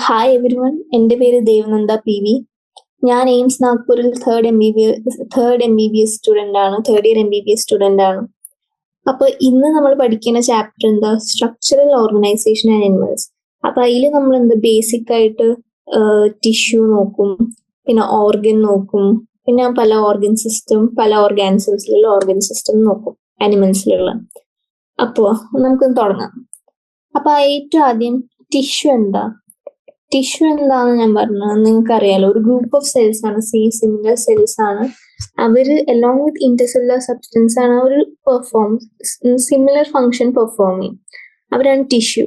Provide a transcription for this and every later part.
Hi every one, എൻ്റെ പേര് Devananda PV. ഞാൻ എയിംസ് നാഗ്പൂരിൽ തേർഡ് MBBS സ്റ്റുഡൻ്റ് ആണ്, തേർഡ് ഇയർ MBBS സ്റ്റുഡൻ്റ് ആണ്. അപ്പോൾ ഇന്ന് നമ്മൾ പഠിക്കുന്ന ചാപ്റ്റർ എന്താ, സ്ട്രക്ചറൽ ഓർഗനൈസേഷൻ ആൻഡ് അനിമൽസ്. അപ്പോൾ അതിൽ നമ്മൾ ബേസിക് ആയിട്ട് ടിഷ്യൂ നോക്കും, പിന്നെ ഓർഗൻ നോക്കും, പിന്നെ പല ഓർഗൻ സിസ്റ്റം, പല ഓർഗാനിസംസിലുള്ള ഓർഗൻ സിസ്റ്റം നോക്കും, അനിമൽസിലുള്ള. അപ്പോൾ നമുക്കൊന്ന് തുടങ്ങാം. അപ്പോൾ ഏറ്റവും ആദ്യം ടിഷ്യൂ എന്താന്ന് ഞാൻ പറഞ്ഞത് നിങ്ങൾക്ക് അറിയാലോ. ഒരു ഗ്രൂപ്പ് ഓഫ് സെൽസ് ആണ്, സിമിലർ സെൽസ് ആണ്. അവര് അലോങ് വിത്ത് ഇന്റർസെല്ലുലാർ സബ്സ്റ്റൻസ് ആണ് അവർ സിമിലർ ഫങ്ഷൻ പെർഫോം ചെയ്യും. അവരാണ് ടിഷ്യൂ.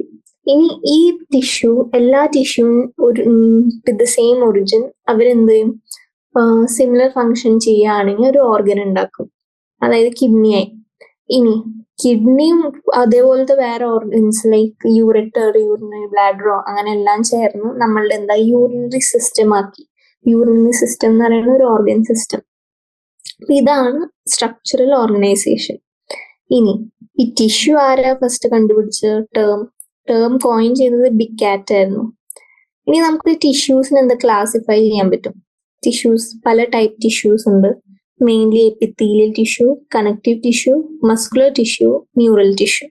ഇനി ഈ ടിഷ്യൂ, എല്ലാ ടിഷ്യൂവും ഒരു വിത്ത് ദ സെയിം ഒറിജിൻ അവരെന്ത് ചെയ്യും, സിമിലർ ഫങ്ഷൻ ചെയ്യുകയാണെങ്കിൽ ഒരു ഓർഗൻ ഉണ്ടാക്കും, അതായത് കിഡ്നിയായി. ഇനി കിഡ്നിയും അതേപോലത്തെ വേറെ ഓർഗൻസ് ലൈക്ക് യൂററ്റർ, യൂറിനറി ബ്ലാഡറോ അങ്ങനെ എല്ലാം ചേർന്ന് നമ്മളുടെ എന്താ യൂറിനറി സിസ്റ്റം ആക്കി. യൂറിനറി സിസ്റ്റം എന്ന് പറയുന്ന ഒരു ഓർഗൻ സിസ്റ്റം. ഇതാണ് സ്ട്രക്ചറൽ ഓർഗനൈസേഷൻ. ഇനി ഈ ടിഷ്യൂ ആരാ ഫസ്റ്റ് കണ്ടുപിടിച്ച ടേം കോയിൻ ചെയ്തത് ബിക്കാറ്റ് ആയിരുന്നു. ഇനി നമുക്ക് ടിഷ്യൂസിന് എന്താ ക്ലാസിഫൈ ചെയ്യാൻ പറ്റും. ടിഷ്യൂസ് പല ടൈപ്പ് ടിഷ്യൂസ് ഉണ്ട്. Mainly epithelial tissue, connective tissue, muscular tissue, neural tissue.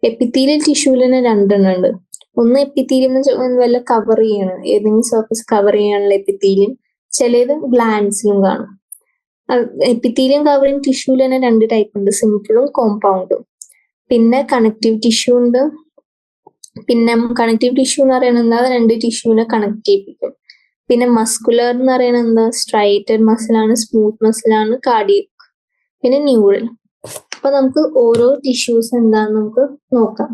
Epithelial ടിഷ്യൂവിൽ തന്നെ രണ്ടെണ്ണം ഉണ്ട്. ഒന്ന് എപ്പിത്തീലിയം വല്ല കവർ ചെയ്യണം, ഏതെങ്കിലും സർഫസ് കവർ ചെയ്യാനുള്ള എപ്പിത്തീലിയം. ചിലത് ഗ്ലാൻഡ്സിലും കാണും. എപ്പിത്തീലിയം കവറിങ് ടിഷ്യൂവിൽ തന്നെ രണ്ട് ടൈപ്പ് ഉണ്ട്, സിമ്പിളും കോമ്പൗണ്ടും. പിന്നെ കണക്റ്റീവ് ടിഷ്യൂ ഉണ്ട്. പിന്നെ കണക്റ്റീവ് ടിഷ്യൂ എന്ന് പറയുന്നത് രണ്ട് ടിഷ്യൂവിനെ കണക്ട് ചെയ്യിപ്പിക്കും. പിന്നെ മസ്കുലർ എന്ന് പറയുന്നത് എന്താ, സ്ട്രൈറ്റഡ് മസിലാണ്, സ്മൂത്ത് മസിലാണ്, കാർഡിയക്. പിന്നെ ന്യൂറൽ. അപ്പൊ നമുക്ക് ഓരോ ടിഷ്യൂസ് എന്താന്ന് നമുക്ക് നോക്കാം.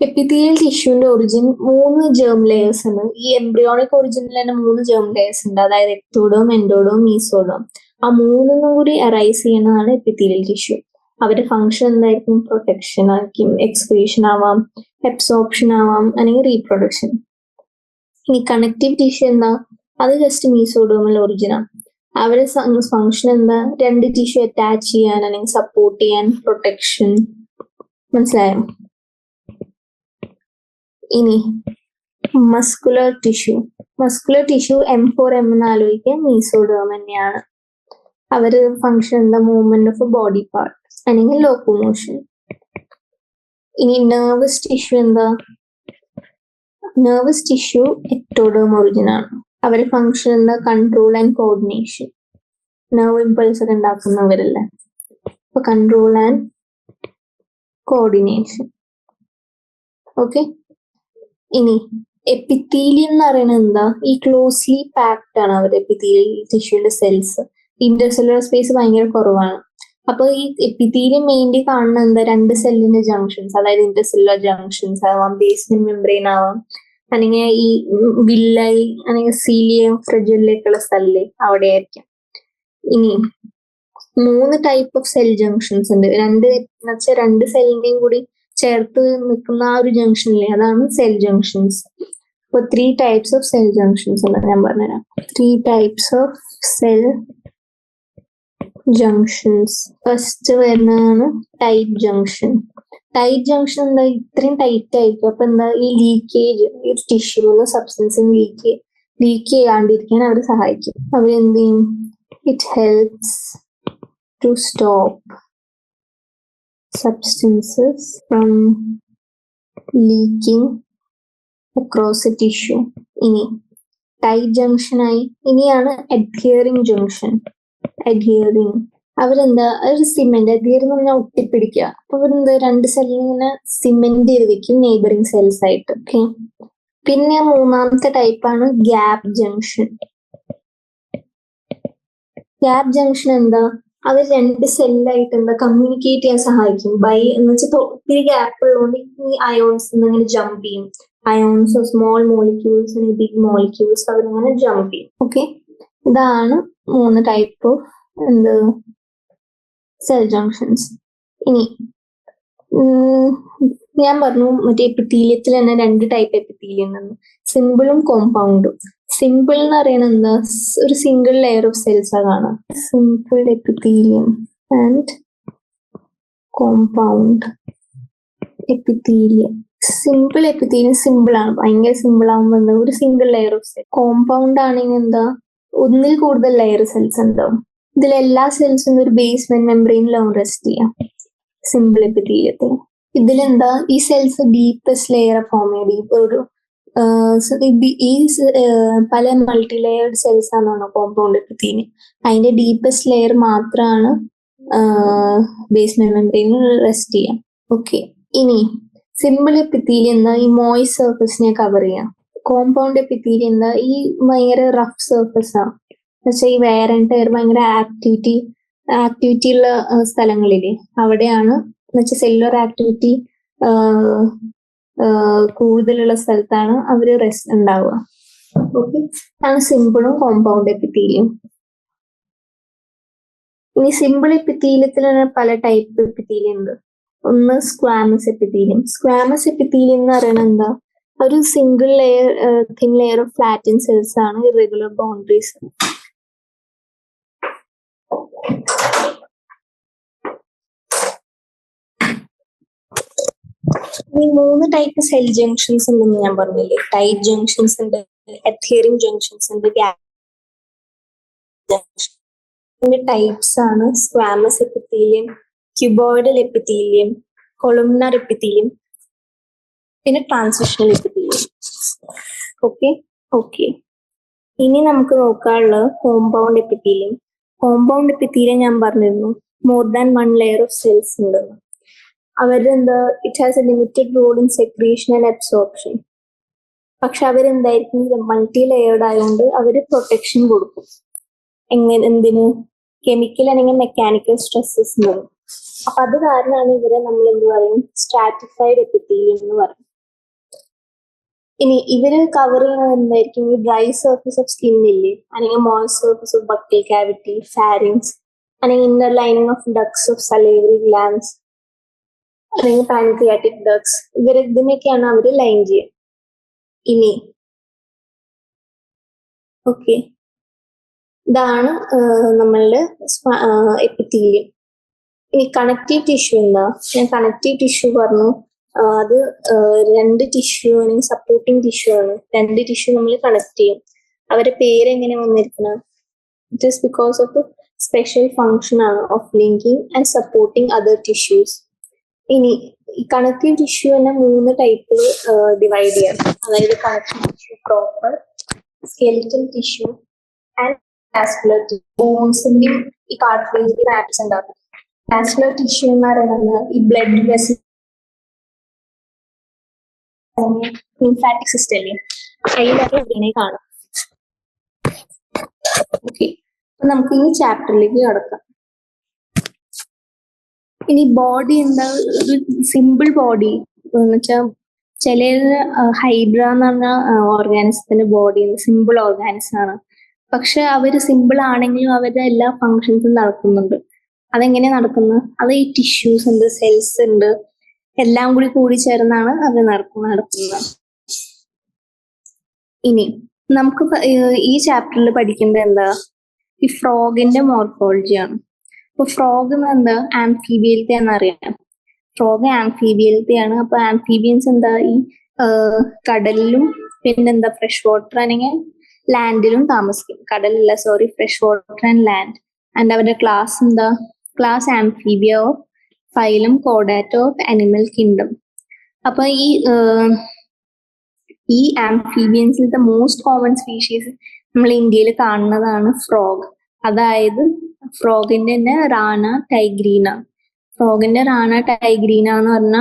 എപ്പിത്തീലിയൽ ടിഷ്യൂവിന്റെ ഒറിജിൻ 3 ജേം ലെയേഴ്സ് ഉണ്ട്. ഈ എംബ്രിയോണിക് ഒറിജിനിൽ തന്നെ 3 ജേം ലെയേഴ്സ് ഉണ്ട്, അതായത് എക്ടോഡോം, എൻഡോഡോം, മീസോഡോം. ആ 3 കൂടി അറൈസ് ചെയ്യുന്നതാണ് എപ്പിത്തീലിയൽ ടിഷ്യൂ. അവരുടെ ഫംഗ്ഷൻ എന്തായിരിക്കും, പ്രൊട്ടക്ഷൻ ആയിരിക്കും, എക്സ്ക്രീഷൻ ആവാം, അബ്സോർപ്ഷൻ ആവാം, അല്ലെങ്കിൽ റീപ്രൊഡക്ഷൻ. ഇനി കണക്റ്റീവ് ടിഷ്യൂ എന്താ, അത് ജസ്റ്റ് മീസോഡോമൽ ഒറിജിനാണ്. അവരുടെ ഫംഗ്ഷൻ എന്താ, രണ്ട് ടിഷ്യൂ അറ്റാച്ച് ചെയ്യാൻ അല്ലെങ്കിൽ സപ്പോർട്ട് ചെയ്യാൻ, പ്രൊട്ടക്ഷൻ. മനസ്സിലായോ? ഇനി മസ്കുലർ ടിഷ്യൂ M4M എന്ന് ആലോചിക്കുക, മീസോഡോം തന്നെയാണ്. അവര് ഫംഗ്ഷൻ എന്താ, മൂവ്മെന്റ് ഓഫ് ബോഡി പാർട്ട് അല്ലെങ്കിൽ ലോക്കോമോഷൻ. ഇനി നെർവസ് ടിഷ്യൂ എന്താ, നെർവസ് ടിഷ്യൂ എക്ടോഡോം ഒറിജിൻ ആണ്. അവരുടെ ഫംഗ്ഷൻ എന്താ, control and coordination. Nerve impulse ഒക്കെ ഉണ്ടാക്കുന്നവരല്ലേ, അപ്പൊ കൺട്രോൾ ആൻഡ് കോർഡിനേഷൻ. ഓക്കെ. ഇനി എപ്പിത്തീലിയം എന്ന് പറയുന്നത് എന്താ, ഈ ക്ലോസ്ലി പാക്ഡ് ആണ് അവരുടെ എപ്പിത്തീലിയൽ ടിഷ്യൂന്റെ സെൽസ്. ഇന്റർസെല്ലുലാർ സ്പേസ് ഭയങ്കര കുറവാണ്. അപ്പൊ ഈ എപ്പിത്തീലിയം മെയിൻലി കാണുന്ന എന്താ, രണ്ട് സെല്ലിന്റെ ജംഗ്ഷൻസ്, അതായത് ഇന്റർസെല്ലുലാർ ജംഗ്ഷൻസ് ആവാം, ബേസ്മെന്റ് മെംബ്രെയിൻ ആവാം, അല്ലെങ്കിൽ ഈ വില്ലൈ അല്ലെങ്കിൽ സീലിയം ഫ്രിഡ്ജിലേക്കുള്ള സെല്ല് അവിടെ ആയിരിക്കും. ഇനി 3 ടൈപ്പ് ഓഫ് സെൽ ജംഗ്ഷൻസ് ഉണ്ട്. രണ്ട് സെല്ലിന്റെയും കൂടി ചേർത്ത് നിൽക്കുന്ന ആ ഒരു ജംഗ്ഷനിലെ, അതാണ് സെൽ ജംഗ്ഷൻസ്. അപ്പൊ 3 ടൈപ്സ് ഓഫ് സെൽ ജംഗ്ഷൻസ് ഉണ്ട്, ഞാൻ പറഞ്ഞുതരാം. 3 types of cell junctions. First വരുന്നതാണ് ടൈറ്റ് ജംഗ്ഷൻ. ടൈറ്റ് ജംഗ്ഷൻ എന്താ, ഇത്രയും ടൈറ്റ് ആയിരിക്കും. അപ്പൊ എന്താ, ഈ ലീക്കേജ്, ഈ ടിഷ്യൂന്ന് സബ്സ്റ്റൻസിന് ലീക്ക് ചെയ്യാണ്ടിരിക്കാൻ അവർ സഹായിക്കും. അവരെന്ത് ചെയ്യും, it helps to stop substances from leaking across a tissue. ഇനി ടൈറ്റ് ജംഗ്ഷനായി. ഇനിയാണ് അഡ്ഹിയറിംഗ് ജംഗ്ഷൻ. അവരെന്താ, ഒരു സിമെന്റ് അഡ്ഹിയർ എന്ന് പറഞ്ഞാൽ ഒട്ടിപ്പിടിക്കുക. അപ്പൊ അവരെന്താ, രണ്ട് സെല്ലിങ്ങനെ സിമെന്റ് ചെയ്ത് വെക്കും നെയ്ബറിംഗ് സെൽസ് ആയിട്ട്. ഓക്കെ. പിന്നെ 3ാമത്തെ ടൈപ്പാണ് ഗ്യാപ്പ് ജംഗ്ഷൻ. ഗ്യാപ്പ് ജംഗ്ഷൻ എന്താ, അത് രണ്ട് സെല്ലായിട്ട് എന്താ കമ്മ്യൂണിക്കേറ്റ് ചെയ്യാൻ സഹായിക്കും. എന്ന് വെച്ചാൽ ഒത്തിരി ഗ്യാപ്പ് ഉള്ളതുകൊണ്ട് ഈ അയോൺസ് ഇങ്ങനെ ജമ്പ് ചെയ്യും. Ions, small molecules, big molecules, അവരിങ്ങനെ ജമ്പ് ചെയ്യും. ഓക്കെ. ഇതാണ് 3 ടൈപ്പ് ഓഫ് സെൽ ജംഗ്ഷൻസ്. ഇനി ഞാൻ പറഞ്ഞു മറ്റേ എപ്പിത്തീലിയത്തിൽ തന്നെ 2 ടൈപ്പ് എപ്പിത്തീലിയം ഉണ്ട്, സിമ്പിളും കോമ്പൗണ്ടും. സിമ്പിൾ എന്ന് പറയുന്നത് എന്താ, ഒരു സിംഗിൾ ലെയർ ഓഫ് സെൽസ് കാണാം. Simple epithelium and compound epithelium. Simple epithelium simple ആണ്, ഭയങ്കര സിമ്പിൾ ആകുമ്പോൾ എന്താ ഒരു single layer of cell. Compound ആണെങ്കിൽ എന്താ ഒന്നിൽ കൂടുതൽ ലെയർ സെൽസ് ഉണ്ടാവും. ഇതിൽ എല്ലാ സെൽസും ഒരു ബേസ്മെന്റ് മെമ്പറൈനിലാവും റെസ്റ്റ് ചെയ്യാം സിമ്പിൾ എപ്പിത്തീലിയത്തിൽ. ഇതിലെന്താ ഈ സെൽസ് ഡീപ്പസ്റ്റ് ലെയർ ഫോം ചെയ്യും. ഒരു ഈ പല മൾട്ടി ലെയർഡ് സെൽസ് ആണെന്നാണ് കോമ്പൗണ്ട് എപ്പിത്തീലിയം. അതിന്റെ ഡീപ്പസ്റ്റ് ലെയർ മാത്രമാണ് ബേസ്മെന്റ് മെമ്പറൈനിൽ റെസ്റ്റ് ചെയ്യാം. ഓക്കെ, ഇനി സിമ്പിൾ എപ്പിത്തീലിയം എന്താ ഈ മോയ്സ് സർഫസിനെ കവർ ചെയ്യാം. കോമ്പൗണ്ട് എപ്പിത്തീലിയം എന്താ ഈ ഭയങ്കര റഫ് സർഫസ് ആണ്. എന്നുവെച്ചാൽ ഈ വെയർ ആൻഡ് ടയർ ഭയങ്കര ആക്ടിവിറ്റി ഉള്ള സ്ഥലങ്ങളില്ലേ അവിടെയാണ്, എന്നുവെച്ചാൽ സെല്ലുലർ ആക്ടിവിറ്റി കൂടുതലുള്ള സ്ഥലത്താണ് അവര് റെസ്റ്റ് ഉണ്ടാവുക. ഓക്കെ, ആണ് സിമ്പിളും കോമ്പൗണ്ട് എപ്പിത്തീലിയം. ഇനി സിമ്പിൾ എപ്പിത്തീലിയത്തിൽ പല ടൈപ്പ് എപ്പിത്തീലിയം ഉണ്ട്. ഒന്ന് സ്ക്വാമസ് എപ്പിത്തീലിയം. സ്ക്വാമസ് എപ്പിത്തീലിയം എന്ന് പറയുന്നത് എന്താ ഒരു single layer thin layer of flatten cells ആണ്, ഇറഗുലർ ബൗണ്ടറീസ്. ഈ 3 ടൈപ്പ് സെൽ ജംഗ്ഷൻസ് ഉണ്ടെന്ന് ഞാൻ പറഞ്ഞില്ലേ. ടൈറ്റ് ജംഗ്ഷൻസ് ഉണ്ട്, അഡ്ഹിയറിംഗ് ജംഗ്ഷൻസ് ഉണ്ട്, ടൈപ്സ് ആണ് squamous epithelium, cuboidal epithelium, columnar epithelium, പിന്നെ ട്രാൻസിഷണൽ എപ്പിത്തീലിയം. ഓക്കെ. ഇനി നമുക്ക് നോക്കാനുള്ളത് കോമ്പൗണ്ട് എപ്പിത്തീലിയം. കോമ്പൗണ്ട് എപ്പിത്തീലിയം ഞാൻ പറഞ്ഞിരുന്നു more than 1 layer of cells ഉണ്ടെന്ന്. അവരെന്താ it has a limited role in secretion and absorption. പക്ഷെ അവരെന്തായിരിക്കും മൾട്ടി ലെയർഡ് ആയതുകൊണ്ട് അവര് പ്രൊട്ടക്ഷൻ കൊടുക്കും. എന്തിന്? കെമിക്കൽ അല്ലെങ്കിൽ മെക്കാനിക്കൽ സ്ട്രെസ്സസ് ഉണ്ടാവും. അപ്പൊ അത് കാരണമാണ് ഇവരെ നമ്മൾ എന്ത് പറയും സ്ട്രാറ്റിഫൈഡ് എപ്പിത്തീലിയം എന്ന് പറയും. ഇനി ഇവര് കവർ ചെയ്യുന്നത് എന്തായിരിക്കും? ഈ ഡ്രൈ സർഫസ് ഓഫ് സ്കിൻ ഇല്ലേ, അല്ലെങ്കിൽ moist surface of buccal cavity, pharynx, അല്ലെങ്കിൽ inner lining of ducts of salivary glands, അല്ലെങ്കിൽ പാൻക്രിയാറ്റിക് ഡക്ട്സ്. ഇതിനൊക്കെയാണ് അവര് ലൈൻ ചെയ്യുക. ഇനി ഓക്കെ, ഇതാണ് നമ്മളുടെ എപ്പിത്തീലിയം. ഇനി കണക്റ്റീവ് ടിഷ്യൂ എന്താ? ഞാൻ കണക്റ്റീവ് ടിഷ്യൂ പറഞ്ഞു. അത് 2 ടിഷ്യൂ ആണെങ്കിൽ സപ്പോർട്ടിങ് ടിഷ്യൂ ആണ്. 2 ടിഷ്യൂ നമ്മൾ കണക്ട് ചെയ്യും. അവരുടെ പേര് എങ്ങനെ വന്നിരിക്കണം? It is because of special function ആണ് of linking and supporting other tissues. ഇനി ഈ കണക്റ്റീവ് ടിഷ്യൂ തന്നെ 3 ടൈപ്പിൽ ഡിവൈഡ് ചെയ്യാം. അതായത് connective tissue proper, skeletal tissue and vascular tissue. ബോൺസിന്റെയും ഈ കാർട്ടിലേജിന്റെ മാറ്റേഴ്സ് ഉണ്ടാകും. വാസ്കുലർ ടിഷ്യൂ എന്ന് പറയുന്നത് ഈ ബ്ലഡ് വെസൽ, ലിംഫാറ്റിക് സിസ്റ്റം അല്ലേ, അതിലൊക്കെ ഇതിനെ കാണും. ഓക്കെ, നമുക്ക് ഈ ചാപ്റ്ററിലേക്ക് കടക്കാം. ഇനി ബോഡി എന്താ? ഒരു സിമ്പിൾ ബോഡി എന്ന് വെച്ചാൽ ചില ഹൈഡ്ര എന്ന് പറഞ്ഞ ഓർഗാനിസത്തിന്റെ ബോഡി സിമ്പിൾ ഓർഗാനിസം ആണ്. പക്ഷെ അവര് സിമ്പിൾ ആണെങ്കിലും അവരുടെ എല്ലാ ഫങ്ഷൻസും നടക്കുന്നുണ്ട്. അതെങ്ങനെ നടക്കുന്നത്? അത് ഈ ടിഷ്യൂസ് ഉണ്ട്, സെൽസ് ഉണ്ട്, എല്ലാം കൂടി ചേർന്നാണ് അത് നടക്കുന്നത്. ഇനി നമുക്ക് ഈ ചാപ്റ്ററിൽ പഠിക്കേണ്ടത് എന്താ? ഈ ഫ്രോഗിന്റെ മോർഫോളജിയാണ്. അപ്പൊ ഫ്രോഗ് എന്താ? ആംഫീബിയലത്തെ എന്നറിയാം. ഫ്രോഗ് ആംഫീബിയലത്തെയാണ്. അപ്പൊ ആംഫീബിയൻസ് എന്താ? ഈ കടലിലും പിന്നെന്താ ഫ്രഷ് വാട്ടർ അല്ലെങ്കിൽ ലാൻഡിലും താമസിക്കും. കടലല്ല, sorry, fresh water and land. And അവരുടെ ക്ലാസ് എന്താ? ക്ലാസ് ആംഫീബിയ ഓഫ് ഫൈലം കോഡാറ്റ ഓഫ് അനിമൽ കിങ്ഡം. അപ്പൊ ഈ ആംഫീബിയൻസിലത്തെ മോസ്റ്റ് കോമൺ സ്പീഷീസ് നമ്മൾ ഇന്ത്യയിൽ കാണുന്നതാണ് ഫ്രോഗ്. അതായത് ഫ്രോഗിന്റെ തന്നെ റാണ ടൈഗ്രീന. ഫ്രോഗിന്റെ റാണ ടൈഗ്രീന എന്ന് പറഞ്ഞ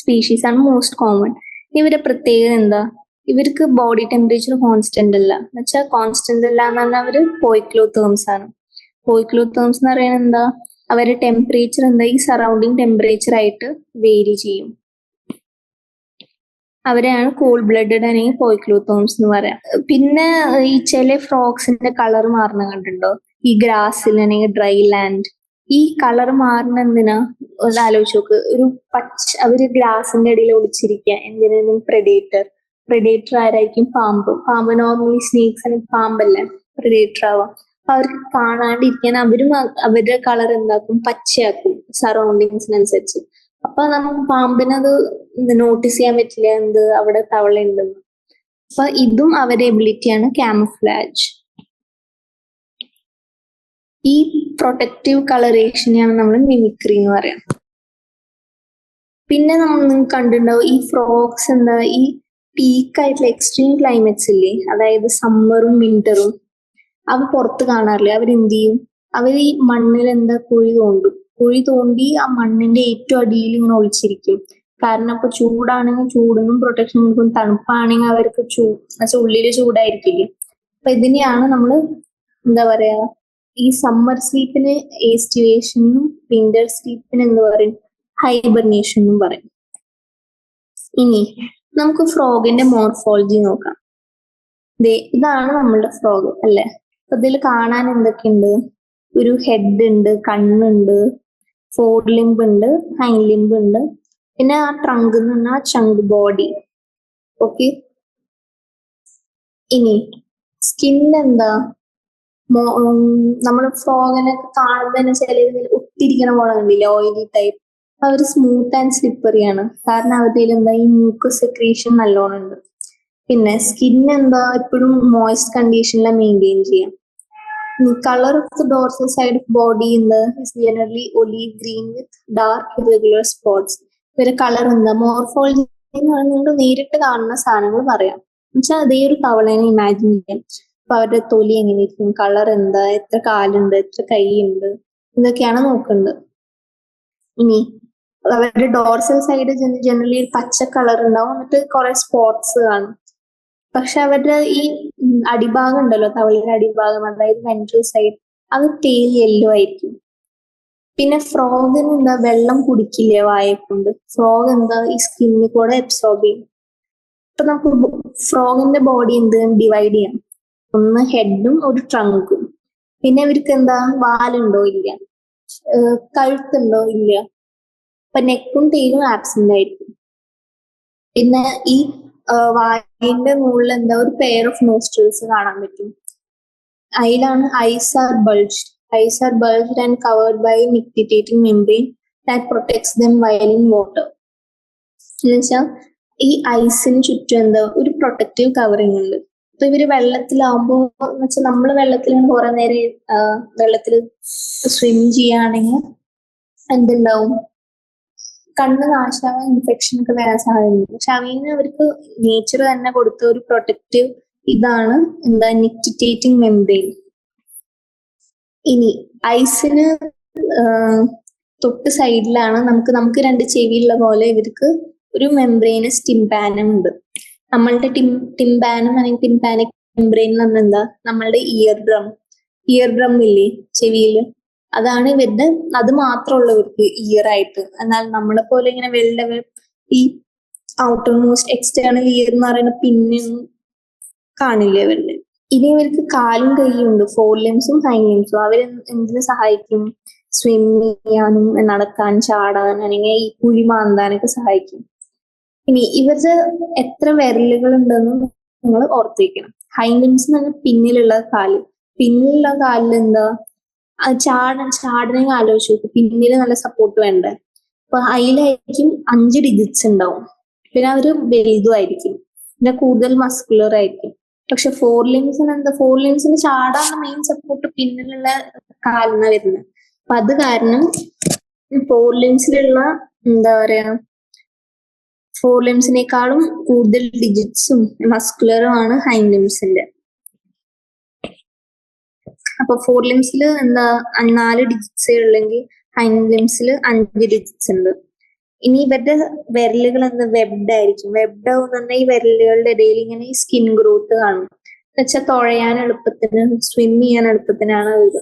സ്പീഷീസ് ആണ് മോസ്റ്റ് കോമൺ. ഇവരുടെ പ്രത്യേകത എന്താ? ഇവർക്ക് ബോഡി ടെമ്പറേച്ചർ കോൺസ്റ്റന്റ് അല്ല. എന്നുവെച്ചാൽ കോൺസ്റ്റന്റ് അല്ല എന്ന് പറഞ്ഞാൽ അവര് പോയിക്ലോതേംസ് ആണ്. പോയിക്ലോതേംസ് എന്ന് പറയുന്നത് എന്താ? അവരുടെ ടെമ്പറേച്ചർ എന്താ? ഈ സറൗണ്ടിങ് ടെമ്പറേച്ചർ ആയിട്ട് വേരി ചെയ്യും. അവരെയാണ് കോൾഡ് ബ്ലഡഡ് അല്ലെങ്കിൽ പോയിക്ലോതേംസ് എന്ന് പറയാം. പിന്നെ ഈ ചില ഫ്രോഗ്സിന്റെ കളർ മാറുന്ന കണ്ടിട്ടുണ്ടോ? ഈ ഗ്രാസിൽ അല്ലെങ്കിൽ ഡ്രൈ ലാൻഡ് ഈ കളർ മാറുന്ന എന്തിനാ? ഒന്ന് ആലോചിച്ച് നോക്ക്. ഒരു അവര് ഗ്രാസിന്റെ ഇടയിൽ ഒളിച്ചിരിക്കുക. എന്തിനും പ്രെഡേറ്റർ ആരായിരിക്കും? പാമ്പ് നോർമലി സ്നേക്സ് അല്ലെങ്കിൽ പാമ്പല്ലേ പ്രെഡേറ്റർ ആവാം. അപ്പൊ അവർക്ക് കാണാണ്ടിരിക്കാൻ അവരുടെ കളർ എന്താക്കും? പച്ചയാക്കും സറൗണ്ടിങ്സിനനുസരിച്ച്. അപ്പൊ നമുക്ക് പാമ്പിനത് നോട്ടീസ് ചെയ്യാൻ പറ്റില്ല എന്ത് അവിടെ തവള ഉണ്ടെന്ന്. അപ്പൊ ഇതും അവരുടെ എബിലിറ്റിയാണ് ക്യാമഫ്ലാജ്. ഈ പ്രൊട്ടക്റ്റീവ് കളറേഷനെയാണ് നമ്മൾ മിമിക്രി എന്ന് പറയാം. പിന്നെ നമ്മൾ കണ്ടിട്ടുണ്ടാവും ഈ ഫ്രോഗ്സ് എന്താ ഈ പീക്കായിട്ടുള്ള എക്സ്ട്രീം ക്ലൈമറ്റ്സ് ഇല്ലേ, അതായത് സമ്മറും വിന്ററും, അവ പുറത്ത് കാണാറില്ല. അവരെന്ത് ചെയ്യും, അവർ ഈ മണ്ണിൽ എന്താ കുഴി തോണ്ടി ആ മണ്ണിന്റെ ഏറ്റവും അടിയിൽ ഇങ്ങനെ ഒളിച്ചിരിക്കും. കാരണം ഇപ്പൊ ചൂടാണെങ്കിൽ ചൂടിനും പ്രൊട്ടക്ഷൻ കൊടുക്കും, തണുപ്പാണെങ്കിൽ അവർക്ക് ഉള്ളില് ചൂടായിരിക്കില്ലേ. അപ്പൊ ഇതിനെയാണ് നമ്മള് എന്താ പറയാ, ഈ സമ്മർ സ്ലീപ്പിന് ഏസ്റ്റിവേഷൻ എന്നും വിന്റർ സ്ലീപ്പിന് എന്ത് പറയും, ഹൈബർനേഷൻ എന്നും പറയും. ഇനി നമുക്ക് ഫ്രോഗിന്റെ മോർഫോളജി നോക്കാം. ഇതാണ് നമ്മളുടെ ഫ്രോഗ് അല്ലെ. അപ്പൊ ഇതിൽ കാണാൻ എന്തൊക്കെയുണ്ട്, ഒരു ഹെഡ് ഉണ്ട്, കണ്ണുണ്ട്, ഫോർ ലിംബ് ഉണ്ട്, ഹൈൻഡ് ലിംബ് ഉണ്ട്, പിന്നെ ആ ട്രങ്ക് എന്ന് പറഞ്ഞാൽ ചങ്ക് ബോഡി. ഓക്കെ. ഇനി സ്കിൻ എന്താ, നമ്മൾ ഫ്രോഗിനെ കാണുമ്പോൾ തന്നെ ചില ഒട്ടിരിക്കണ പോലെ കണ്ടില്ല, ഓയിലി ടൈപ്പ്. അവർ സ്മൂത്ത് ആൻഡ് സ്ലിപ്പറി ആണ്, കാരണം അവരുടെ എന്താ ഈ മ്യൂക്കസ് സെക്രീഷൻ നല്ലോണം ഉണ്ട്. പിന്നെ സ്കിൻ എന്താ എപ്പോഴും മോയ്സ്റ്റ് കണ്ടീഷനിലാണ് മെയിൻറ്റെയിൻ ചെയ്യാം. Colour of the dorsal side of body is generally olive green with dark irregular spots. ഇവരെ കളർ എന്താ, മോർഫോളജി എന്ന് പറയുന്നത് നേരിട്ട് കാണുന്ന സാധനങ്ങൾ പറയാം. എന്നുവെച്ചാൽ അതേ ഒരു തവളേനെ ഇമാജിൻ ചെയ്യാം. അപ്പൊ അവരുടെ തൊലി എങ്ങനെയിരിക്കും, കളർ എന്താ, എത്ര കാലുണ്ട്, എത്ര കൈയുണ്ട്, ഇതൊക്കെയാണ് നോക്കേണ്ടത്. ഇനി അവരുടെ ഡോർസൽ സൈഡ് ജനറലി ഒരു പച്ച കളർ ഉണ്ടാവും, എന്നിട്ട് കുറെ സ്പോട്സ് കാണും. പക്ഷെ അവരുടെ ഈ അടിഭാഗം ഉണ്ടല്ലോ, തവളയുടെ അടിഭാഗം, അതായത് വെൻട്രൽ സൈഡ്, അത് ടെയിൽ യെല്ലോ ആയിരിക്കും. പിന്നെ ഫ്രോഗിന് എന്താ വെള്ളം കുടിക്കില്ല വായെ കൊണ്ട്. ഫ്രോഗ് എന്താ ഈ സ്കിന്നിൽ കൂടെ അബ്സോർബ് ചെയ്യും. അപ്പൊ നമുക്ക് ഫ്രോഗിന്റെ ബോഡി എന്ത് ഡിവൈഡ് ചെയ്യാം, ഒന്ന് ഹെഡും ഒരു ട്രങ്കും. പിന്നെ ഇവർക്ക് എന്താ വാലുണ്ടോ ഇല്ല, കഴുത്തുണ്ടോ ഇല്ല, അപ്പൊ നെക്കും ടെയിലും ആബ്സെന്റ് ആയിരിക്കും. പിന്നെ ഈ വായിന്റെ മുകളിൽ എന്താ ഒരു പെയർ ഓഫ് നോസ്ട്രിൽസ് കാണാൻ പറ്റും. അതിലാണ് eyes are bulged and covered by nictitating membrane that protects them while in water. എന്നുവെച്ചാൽ ഈ ഐസിന് ചുറ്റും എന്താ ഒരു പ്രൊട്ടക്റ്റീവ് കവറിങ് ഉണ്ട്. അപ്പൊ ഇവര് വെള്ളത്തിലാവുമ്പോ എന്ന് വെച്ചാൽ നമ്മള് വെള്ളത്തിൽ കുറെ നേരം വെള്ളത്തിൽ സ്വിം ചെയ്യുകയാണെങ്കിൽ എന്തുണ്ടാവും, കണ്ണ് നാശാവാൻ, ഇൻഫെക്ഷൻ ഒക്കെ വരാൻ സാധ്യതയുണ്ട്. പക്ഷെ അവർക്ക് നേച്ചർ തന്നെ കൊടുത്ത ഒരു പ്രൊട്ടക്റ്റീവ് ഇതാണ് എന്താ നിക്റ്റിറ്റേറ്റിംഗ് മെംബ്രെയിൻ. ഇനി ഐസിന് തൊട്ട് സൈഡിലാണ് നമുക്ക് രണ്ട് ചെവിയുള്ള പോലെ ഇവർക്ക് ഒരു മെംബ്രെയിനസ് ടിംപാനം ഉണ്ട്. നമ്മളുടെ ടിംപാനം അല്ലെങ്കിൽ ടിംപാനിക് മെംബ്രെയിൻ എന്ന് പറഞ്ഞാൽ എന്താ, നമ്മളുടെ ഇയർ ഡ്രം ഇല്ലേ ചെവിയില്, അതാണ് ഇവരുടെ, അത് മാത്രമുള്ള ഇവർക്ക് ഇയർ ആയിട്ട്. എന്നാൽ നമ്മളെ പോലെ ഇങ്ങനെ ഈ ഔട്ടർ മോസ്റ്റ് എക്സ്റ്റേണൽ ഇയർ എന്ന് പറയുന്ന പിന്നൊന്നും കാണില്ല ഇവരുടെ. ഇനി ഇവർക്ക് കാലും കൈയും ഉണ്ട്, ഫോർ ലിംസും ഹൈൻഡ് ലിംസും. അവർ എന്തിനു സഹായിക്കും, സ്വിം ചെയ്യാനും നടക്കാൻ, ചാടാൻ, അല്ലെങ്കിൽ ഈ കുഴി മാന്താനൊക്കെ സഹായിക്കും. ഇനി ഇവരുടെ എത്ര വിരലുകൾ ഉണ്ടെന്ന് നിങ്ങൾ ഓർത്തിരിക്കണം. ഹൈൻഡ് ലിംസ് എന്ന് പറഞ്ഞാൽ പിന്നിലുള്ള കാലിൽ എന്താ ചാടനെ ആലോചിച്ച് നോക്കും, പിന്നില് നല്ല സപ്പോർട്ട് വേണ്ടേ. അപ്പൊ അതിലായിരിക്കും 5 ഡിജിറ്റ്സ് ഉണ്ടാവും. പിന്നെ അവര് വലുതുമായിരിക്കും, പിന്നെ കൂടുതൽ മസ്കുലർ ആയിരിക്കും. പക്ഷെ ഫോർ ലിംസിന് ചാടാനുള്ള മെയിൻ സപ്പോർട്ട് പിന്നിലുള്ള കാലിന വരുന്നത്. അപ്പൊ അത് കാരണം ഫോർ ലിംസിലുള്ള എന്താ പറയാ, ഫോർ ലിംസിനേക്കാളും കൂടുതൽ ഡിജിറ്റ്സും മസ്കുലറും ആണ് ഹൈൻഡ് ലിംസിന്റെ. അപ്പൊ ഫോർ ലിംസിൽ എന്താ 4 ഡിജിറ്റ്സേ ഉള്ളെങ്കിൽ ഹൈൻഡ് ലിംസിൽ 5 ഡിജിറ്റ്സ് ഉണ്ട്. ഇനി ഇവരുടെ വിരലുകൾ എന്താ വെബ്ഡ് ആയിരിക്കും. വെബ്ഡ് ആവുന്ന ഈ വിരലുകളുടെ ഇടയിൽ ഇങ്ങനെ ഈ സ്കിൻ ഗ്രോത്ത് കാണും. എന്നുവെച്ചാൽ തുഴയാൻ എളുപ്പത്തിന്, സ്വിം ചെയ്യാൻ എളുപ്പത്തിനാണ് ഇത്.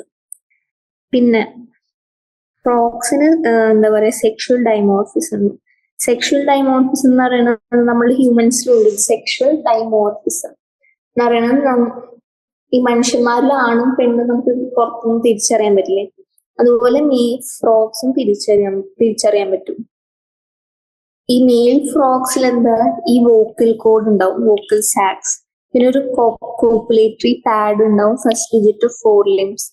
പിന്നെ ഫ്രോഗ്സിന് എന്താ പറയാ, സെക്ഷുവൽ ഡൈമോർഫിസം എന്ന് പറയുന്നത് നമ്മൾ ഹ്യൂമൻസിലുണ്ട്. സെക്ഷുവൽ ഡൈമോർഫിസം എന്ന് പറയുന്നത് ഈ മനുഷ്യന്മാരിൽ ആണും പെണ്ണും നമുക്ക് പുറത്തുനിന്ന് തിരിച്ചറിയാൻ പറ്റില്ലേ, അതുപോലെ ഫ്രോഗ്സും തിരിച്ചറിയാൻ പറ്റും. ഈ മെയിൽ ഫ്രോഗ്സിൽ എന്താ ഈ വോക്കൽ കോഡ് ഉണ്ടാവും, വോക്കൽ സാക്സ്. പിന്നെ ഒരു കോപ്പുലേറ്ററി പാഡ് ഉണ്ടാവും, first digit of fore limbs.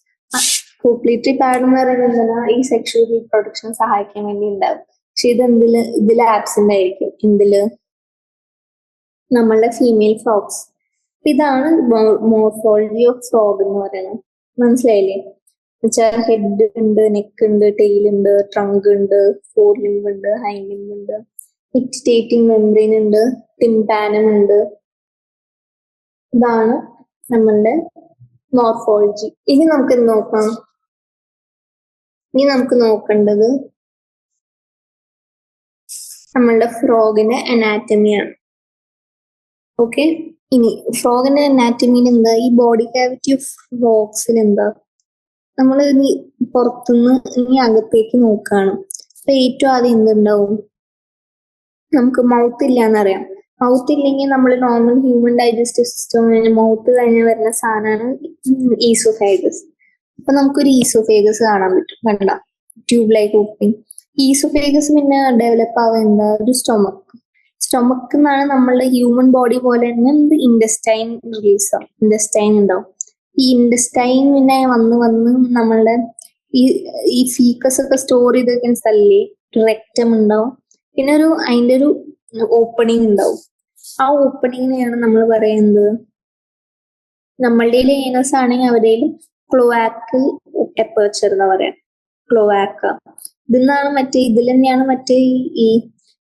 Copulatory pad എന്ന് പറയുന്നത് ഈ സെക്ഷൽ റീപ്രൊഡക്ഷൻ സഹായിക്കാൻ വേണ്ടി ഉണ്ടാവും. പക്ഷെ ഇതില് ആബ്സെന്റ് ആയിരിക്കും. എന്തില്? നമ്മളുടെ ഫീമെയിൽ ഫ്രോഗ്സ്. ഇതാണ് മോർഫോളജി ഓഫ് ഫ്രോഗ് എന്ന് പറയുന്നത്. മനസ്സിലായില്ലേ? എന്നുവെച്ചാൽ ഹെഡ് ഉണ്ട്, നെക്ക് ഉണ്ട്, ടെയിൽ ഉണ്ട്, ട്രങ്ക് ഉണ്ട്, ഫോർ ലിംബ് ഉണ്ട്, ഹൈൻഡ് ലിംബ് ഉണ്ട്, എക്സ്റ്റേറ്റിംഗ് മെംബ്രെയിൻ ഉണ്ട്, ടിംപാനം ഉണ്ട്. ഇതാണ് നമ്മളുടെ മോർഫോളജി. ഇനി നമുക്ക് നോക്കാം. ഇനി നമുക്ക് നോക്കേണ്ടത് നമ്മളുടെ ഫ്രോഗിന്റെ അനാറ്റമിയാണ്. ഓക്കെ, ഇനി ഫ്രോഗിന്റെ അനാറ്റമിയിൽ എന്താ? ഈ ബോഡി കാവിറ്റി ഓഫ് ഫ്രോഗ്സിൽ എന്താ? നമ്മൾ ഇനി പുറത്തുനിന്ന് ഇനി അകത്തേക്ക് നോക്കുകയാണ്. അപ്പൊ ഏറ്റവും ആദ്യം എന്തുണ്ടാവും? നമുക്ക് മൗത്ത് ഇല്ല എന്നറിയാം. മൗത്ത് ഇല്ലെങ്കിൽ നമ്മൾ normal human digestive system mouth കഴിഞ്ഞ് വരുന്ന സാധനമാണ് ഈസോഫേഗസ്. അപ്പൊ നമുക്കൊരു ഈസോഫേഗസ് കാണാൻ പറ്റും. കണ്ട ട്യൂബ് ലൈക്ക് ഓപ്പണിംഗ്. ഈസോഫേഗസ് പിന്നെ ഡെവലപ്പ് ആവുക എന്താ? ഒരു സ്റ്റൊമക്ക് എന്നാണ് നമ്മളുടെ ഹ്യൂമൻ ബോഡി പോലെ തന്നെ ഇൻഡസ്റ്റൈൻ റിലീസ് ആവും. ഇൻഡസ്റ്റൈൻ ഉണ്ടാവും. ഈ ഇൻഡസ്റ്റൈൻ പിന്നെ വന്ന് നമ്മളുടെ ഈ ഫീക്കസ് ഒക്കെ സ്റ്റോർ ചെയ്ത് വെക്കുന്ന സ്ഥലല്ലേ റെക്റ്റം ഉണ്ടാവും. പിന്നെ അതിന്റെ ഒരു ഓപ്പണിംഗ് ഉണ്ടാവും. ആ ഓപ്പണിങ്ങിനെയാണ് നമ്മൾ പറയുന്നത്, നമ്മളുടെ ഏനസ് ആണെങ്കിൽ അവരുടെ ക്ലോവാക്കൽ എപ്പേർച്ചർ എന്ന് പറയാം. ക്ലോവാക്ക. ഇതിൽ തന്നെയാണ് മറ്റേ ഈ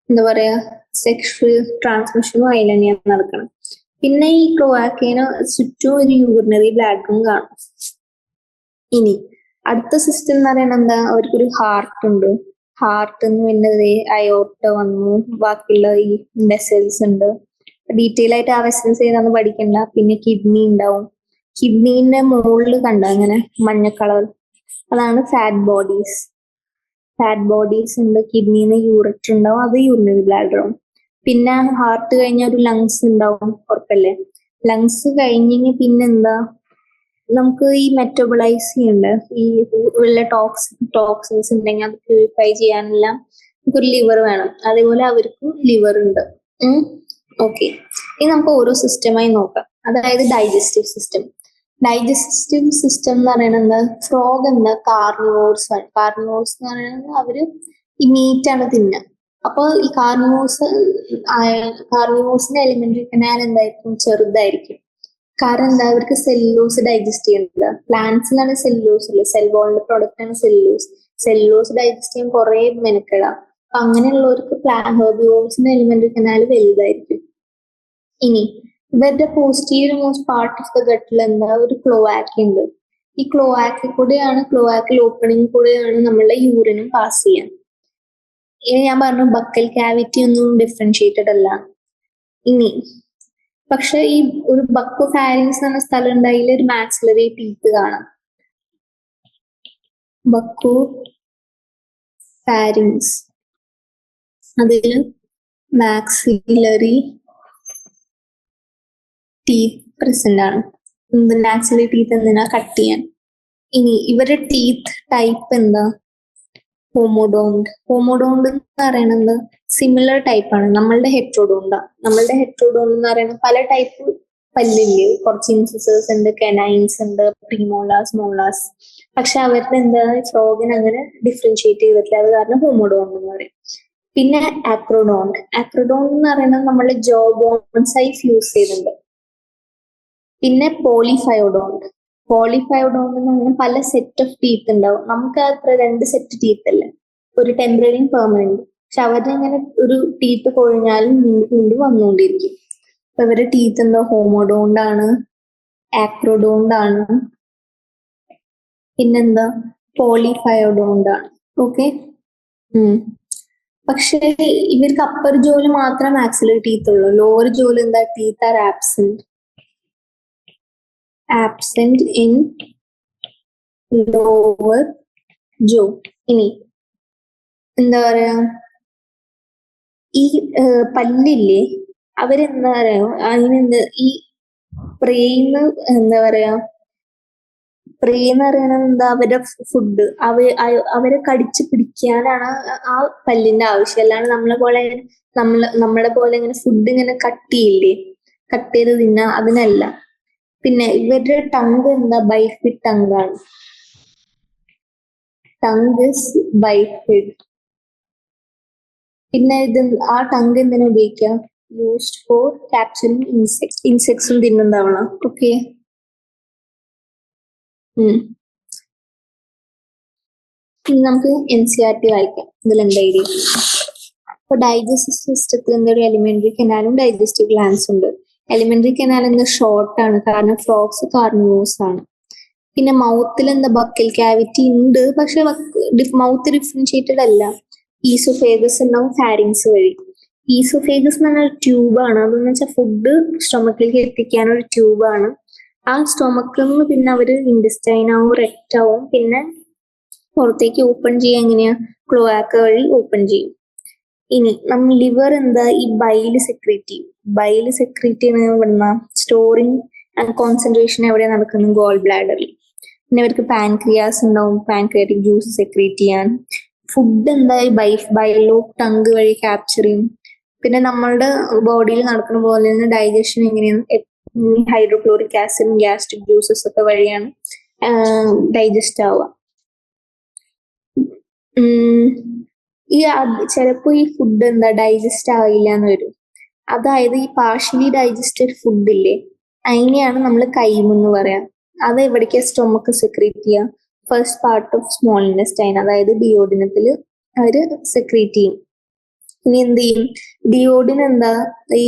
എന്താ പറയാ സെക്ഷൽ ട്രാൻസ്മിഷനും അതിൽ തന്നെയാണ് നടക്കണം. പിന്നെ ഈ ക്ലോവാക്കേന് ചുറ്റും ഒരു യൂറിനറി ബ്ലാഡറും കാണും. ഇനി അടുത്ത സിസ്റ്റം എന്ന് പറയുന്നത് എന്താ? അവർക്കൊരു ഹാർട്ട് ഉണ്ട്. ഹാർട്ടിന്ന് പിന്നെ അയോർട്ട വന്നു, ബാക്കിയുള്ള ഈ വെസൽസ് ഉണ്ട്. ഡീറ്റെയിൽ ആയിട്ട് ആ വെസൽസ് ഏതാന്ന് പഠിക്കണ്ട. പിന്നെ കിഡ്നി ഉണ്ടാവും. കിഡ്നീന്റെ മുകളിൽ കണ്ട അങ്ങനെ മഞ്ഞ കളർ, അതാണ് ഫാറ്റ് ബോഡീസ്. ഫാറ്റ് ബോഡീസ് ഉണ്ട്. കിഡ്നിന്ന് യൂറിറ്റർ ഉണ്ടാവും, അത് യൂറിനറി ബ്ലാഡറും. പിന്നെ ഹാർട്ട് കഴിഞ്ഞ ഒരു ലങ്സ് ഉണ്ടാവും, ഉറപ്പല്ലേ? ലങ്സ് കഴിഞ്ഞെങ്കിൽ പിന്നെന്താ? നമുക്ക് ഈ മെറ്റബോളൈസ് ചെയ്യണ്ട ഈ ഉള്ള ടോക്സിൻസ് ഉണ്ടെങ്കിൽ അത് പ്യൂരിഫൈ ചെയ്യാനെല്ലാം നമുക്കൊരു ലിവർ വേണം. അതേപോലെ അവർക്കും ലിവർ ഉണ്ട്. ഓക്കെ, ഇനി നമുക്ക് ഓരോ സിസ്റ്റമായി നോക്കാം. അതായത് ഡൈജസ്റ്റീവ് സിസ്റ്റം. ഡൈജസ്റ്റീവ് സിസ്റ്റം എന്ന് പറയുന്നത് എന്താ? ഫ്രോഗ് എന്താ? കാർണിവോർസ് ആണ്. കാർണിവോർസ് എന്ന് പറയുന്നത് അവര് ഈ മീറ്റ് ആണ് തിന്നുക. അപ്പൊ ഈ കാർണിവോർസിന്റെ എലിമെന്ററി കനാൽ എന്തായിരിക്കും? ചെറുതായിരിക്കും. കാരണം എന്താ? അവർക്ക് സെല്ലുലോസ് ഡൈജസ്റ്റ് ചെയ്യുന്നത്. പ്ലാന്റ്സിലാണ് സെല്ലുലോസ് ഉള്ളത്. സെൽ വോളിന്റെ പ്രോഡക്റ്റ് ആണ് സെല്ലുലോസ്. സെല്ലുലോസ് ഡൈജസ്റ്റ് ചെയ്യാൻ കുറെ മെനക്കെടാം. അപ്പൊ അങ്ങനെയുള്ളവർക്ക് ഹെർബിവോർസിന്റെ എലിമെന്ററി കനാൽ വലുതായിരിക്കും. ഇനി ഇവരുടെ posterior most part of the ഗട്ടിൽ എന്താ? ഒരു ക്ലോവാക്ക ഉണ്ട്. ഈ ക്ലോവാക്കൽ ഓപ്പണിംഗ് കൂടെയാണ് നമ്മളുടെ യൂറിനും പാസ് ചെയ്യാൻ. ഇനി ഞാൻ പറഞ്ഞു ബക്കൽ കാവിറ്റി ഒന്നും ഡിഫറൻഷിയേറ്റഡ് അല്ല. ഇനി പക്ഷെ ഈ ഒരു ബക്കോ ഫാരിങ്സ് എന്ന സ്ഥലം ഉണ്ട്. അതിലൊരു മാക്സിലറി ടീത്ത് കാണാം. ബക്കോ ഫാരിങ്സ്, അതില് മാക്സിലറി ടീത്ത് പ്രസന്റ് ആണ്. മാക്സിലറി ടീത്ത് എന്തിനാ? കട്ട് ചെയ്യാൻ. ഇനി ഇവരുടെ ടീത്ത് ടൈപ്പ് എന്താ? ഹോമോഡോണ്ട്. ഹോമോഡോണ്ട് എന്ന് പറയുന്നത് സിമിലർ ടൈപ്പ് ആണ് നമ്മളുടെ ഹെട്രോഡോണ്ട. നമ്മളുടെ ഹെട്രോഡോണ്ട് എന്ന് പറയുന്നത് പല ടൈപ്പ് പല്ലില്ലേ, കുറച്ച് ഇൻസിസേഴ്സ് ഉണ്ട്, കെനൈൻസ് ഉണ്ട്, പ്രീമോളാസ്, മോളാസ്. പക്ഷെ അവരുടെ എന്താ? ഫ്രോഗിന് അങ്ങനെ ഡിഫറൻഷിയേറ്റ് ചെയ്തിട്ടില്ല. അത് കാരണം ഹോമോഡോണ്ട് എന്ന് പറയും. പിന്നെ ആക്രോഡോണ്ട്. ആക്രോഡോണ്ട് എന്ന് പറയുന്നത് നമ്മളുടെ ജോ ബോൺസ് ആയി ഫ്യൂസ് ചെയ്തിട്ടുണ്ട്. പിന്നെ പോളിഫയോഡോണ്ട്. പോളിഫയോഡോണ്ട് എന്ന് പറഞ്ഞാൽ പല സെറ്റ് ഓഫ് ടീത്ത് ഉണ്ടാവും. നമുക്ക് അത്ര 2 സെറ്റ് ടീത്ത് അല്ലേ, ഒരു ടെമ്പററിയും പെർമനന്റ്. പക്ഷെ അവരുടെ അങ്ങനെ ഒരു ടീത്ത് കൊഴിഞ്ഞാലും വീണ്ടും വന്നുകൊണ്ടിരിക്കും. അപ്പൊ ഇവരുടെ ടീത്ത് എന്താ? ഹോമോഡോണ്ട് ആണ്, ആക്രോഡോണ്ട് ആണ്, പിന്നെന്താ? പോളിഫയോഡോണ്ട് ആണ്. ഓക്കെ. പക്ഷെ ഇവർക്ക് അപ്പർ ജോല് മാത്രം മാക്സിലറി ടീത്ത് ഉള്ളൂ. ലോവർ ജോല് എന്താ? Teeth R absent in lower jaw. ഇനി എന്താ പറയാ? ഈ പല്ലില്ലേ, അവരെന്താ പറയാ? അതിനെന്ത് ഈ പ്രേന്ന് എന്താ പറയാ? പ്രേന്ന് പറയണത് എന്താ? അവരുടെ ഫുഡ് അവരെ കടിച്ചു പിടിക്കാനാണ് ആ പല്ലിന്റെ ആവശ്യം. അല്ലാണ്ട് നമ്മളെ പോലെ ഇങ്ങനെ ഫുഡ് ഇങ്ങനെ കട്ട് ചെയ്ത് തിന്നാ, അതിനല്ല. പിന്നെ ഇവരുടെ ടങ് എന്താ? ബൈഫിഡ് ടങ് ആണ്. Tongue is bifid. പിന്നെ ഇത് ആ ടങ്ക് എന്തിനാ ഉപയോഗിക്കുക? യൂസ്ഡ് ഫോർ ക്യാപ്ചറിങ് ഇൻസെക്ട്സും തിന്നുന്നതാവണ. ഓക്കെ. ഇനി നമുക്ക് NCERT വായിക്കാം. ഇതിൽ എന്താ എഴുതി? അപ്പൊ ഡൈജസ്റ്റീവ് സിസ്റ്റത്തിൽ എന്തൊരു എലിമെന്ററി കനാലും ഡൈജസ്റ്റീവ് ഗ്ലാൻസ് ഉണ്ട്. എലിമെന്ററി കനാൽ എന്താ ഷോർട്ട് ആണ്, കാരണം ഫ്രോഗ്സ് കാർണിവോർസ് ആണ്. പിന്നെ മൗത്തിൽ എന്താ ബക്കൽ ക്യാവിറ്റി ഉണ്ട്, പക്ഷെ മൗത്ത് ഡിഫറൻഷിയേറ്റഡ് അല്ല. ഈസോഫേഗസ് ഉണ്ടാവും ഫാരിങ്സ് വഴി. ഈസോഫേഗസ് എന്ന് പറഞ്ഞ ട്യൂബാണ്. അതെന്ന് വെച്ചാൽ ഫുഡ് സ്റ്റൊമക്കിലേക്ക് എത്തിക്കാനൊരു ട്യൂബാണ്. ആ സ്റ്റൊമക്കിൽ നിന്ന് പിന്നെ അവര് ഇൻഡസ്റ്റൈൻ ആവും, റെക്റ്റ് ആവും, പിന്നെ പുറത്തേക്ക് ഓപ്പൺ ചെയ്യാൻ എങ്ങനെയാ? ക്ലോആക്ക വഴി ഓപ്പൺ ചെയ്യും. ഇനി നമ്മൾ ലിവർ എന്താ? ഈ ബൈല് സെക്രീറ്റ് ചെയ്യും. ബൈല് സെക്രീറ്റ് ചെയ്യുന്ന ഇവിടുന്ന സ്റ്റോറിങ് ആൻഡ് കോൺസെൻട്രേഷൻ എവിടെയാണ് നടക്കുന്നത്? ഗോൾ ബ്ലാഡറിൽ. പിന്നെ അവർക്ക് പാൻക്രിയാസ് ഉണ്ടാവും, പാൻക്രിയാറ്റിക് ജ്യൂസ് സെക്രീറ്റ് ചെയ്യാൻ. ഫുഡ് എന്താ? ഈ ബൈലോ ടങ്ക് വഴി ക്യാപ്ചർ ചെയ്യും. പിന്നെ നമ്മളുടെ ബോഡിയിൽ നടക്കുന്ന പോലെ തന്നെ ഡൈജഷൻ എങ്ങനെയാണ്? ഹൈഡ്രോക്ലോറിക് ആസിഡ്, ഗ്യാസ്ട്രിക് ജ്യൂസസ് ഒക്കെ വഴിയാണ് ഡൈജസ്റ്റ് ആവുക. ഈ ചിലപ്പോ ഈ ഫുഡ് എന്താ ഡൈജസ്റ്റ് ആവില്ല എന്ന് വരും. അതായത് ഈ പാർഷ്യലി ഡൈജസ്റ്റഡ് ഫുഡ് ഇല്ലേ, അതിനെയാണ് നമ്മൾ കൈമെന്ന് പറയാം. അത് എവിടേക്കാ സ്റ്റൊമക്ക് സെക്രീറ്റ് ചെയ്യുക? First part of small intestine, അതായത് ഡിയോഡിനത്തിൽ അവര് സെക്രീറ്റ് ചെയ്യും. ഇനി എന്ത് ചെയ്യും? ഡിയോഡിൻ എന്താ? ഈ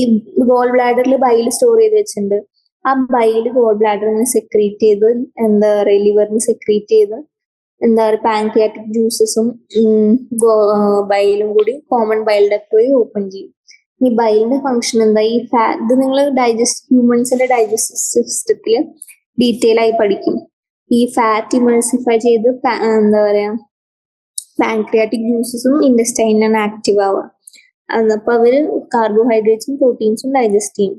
ഗോൾ ബ്ലാഡറിൽ ബൈല് സ്റ്റോർ ചെയ്ത് വെച്ചിട്ടുണ്ട്. ആ ബൈല് ഗോൾ ബ്ലാഡറിനെ സെക്രീറ്റ് ചെയ്ത് എന്താ പറയുക, ലിവറിന് സെക്രീറ്റ് ചെയ്ത് എന്താ പറയുക, പാൻക്രിയാറ്റിക് ജ്യൂസസും ബൈലും കൂടി കോമൺ ബൈൽ ഡക്ട് വഴി ഓപ്പൺ ചെയ്യും. ഈ ബൈലിന്റെ ഫംഗ്ഷൻ എന്താ? ഈ ഇത് നിങ്ങൾ ഹ്യൂമൻസിന്റെ ഡൈജസ്റ്റീവ് സിസ്റ്റത്തിൽ ഡീറ്റെയിൽ ആയി പഠിക്കും. ഈ ഫാറ്റ് ഇമൾസിഫൈ ചെയ്ത് എന്താ പറയാ, പാൻക്രിയാറ്റിക് ജ്യൂസസും ഇൻഡസ്റ്റൈനാണ് ആക്റ്റീവ് ആവുക. അപ്പൊ അവര് കാർബോഹൈഡ്രേറ്റ്സും പ്രോട്ടീൻസും ഡൈജസ്റ്റ് ചെയ്യും.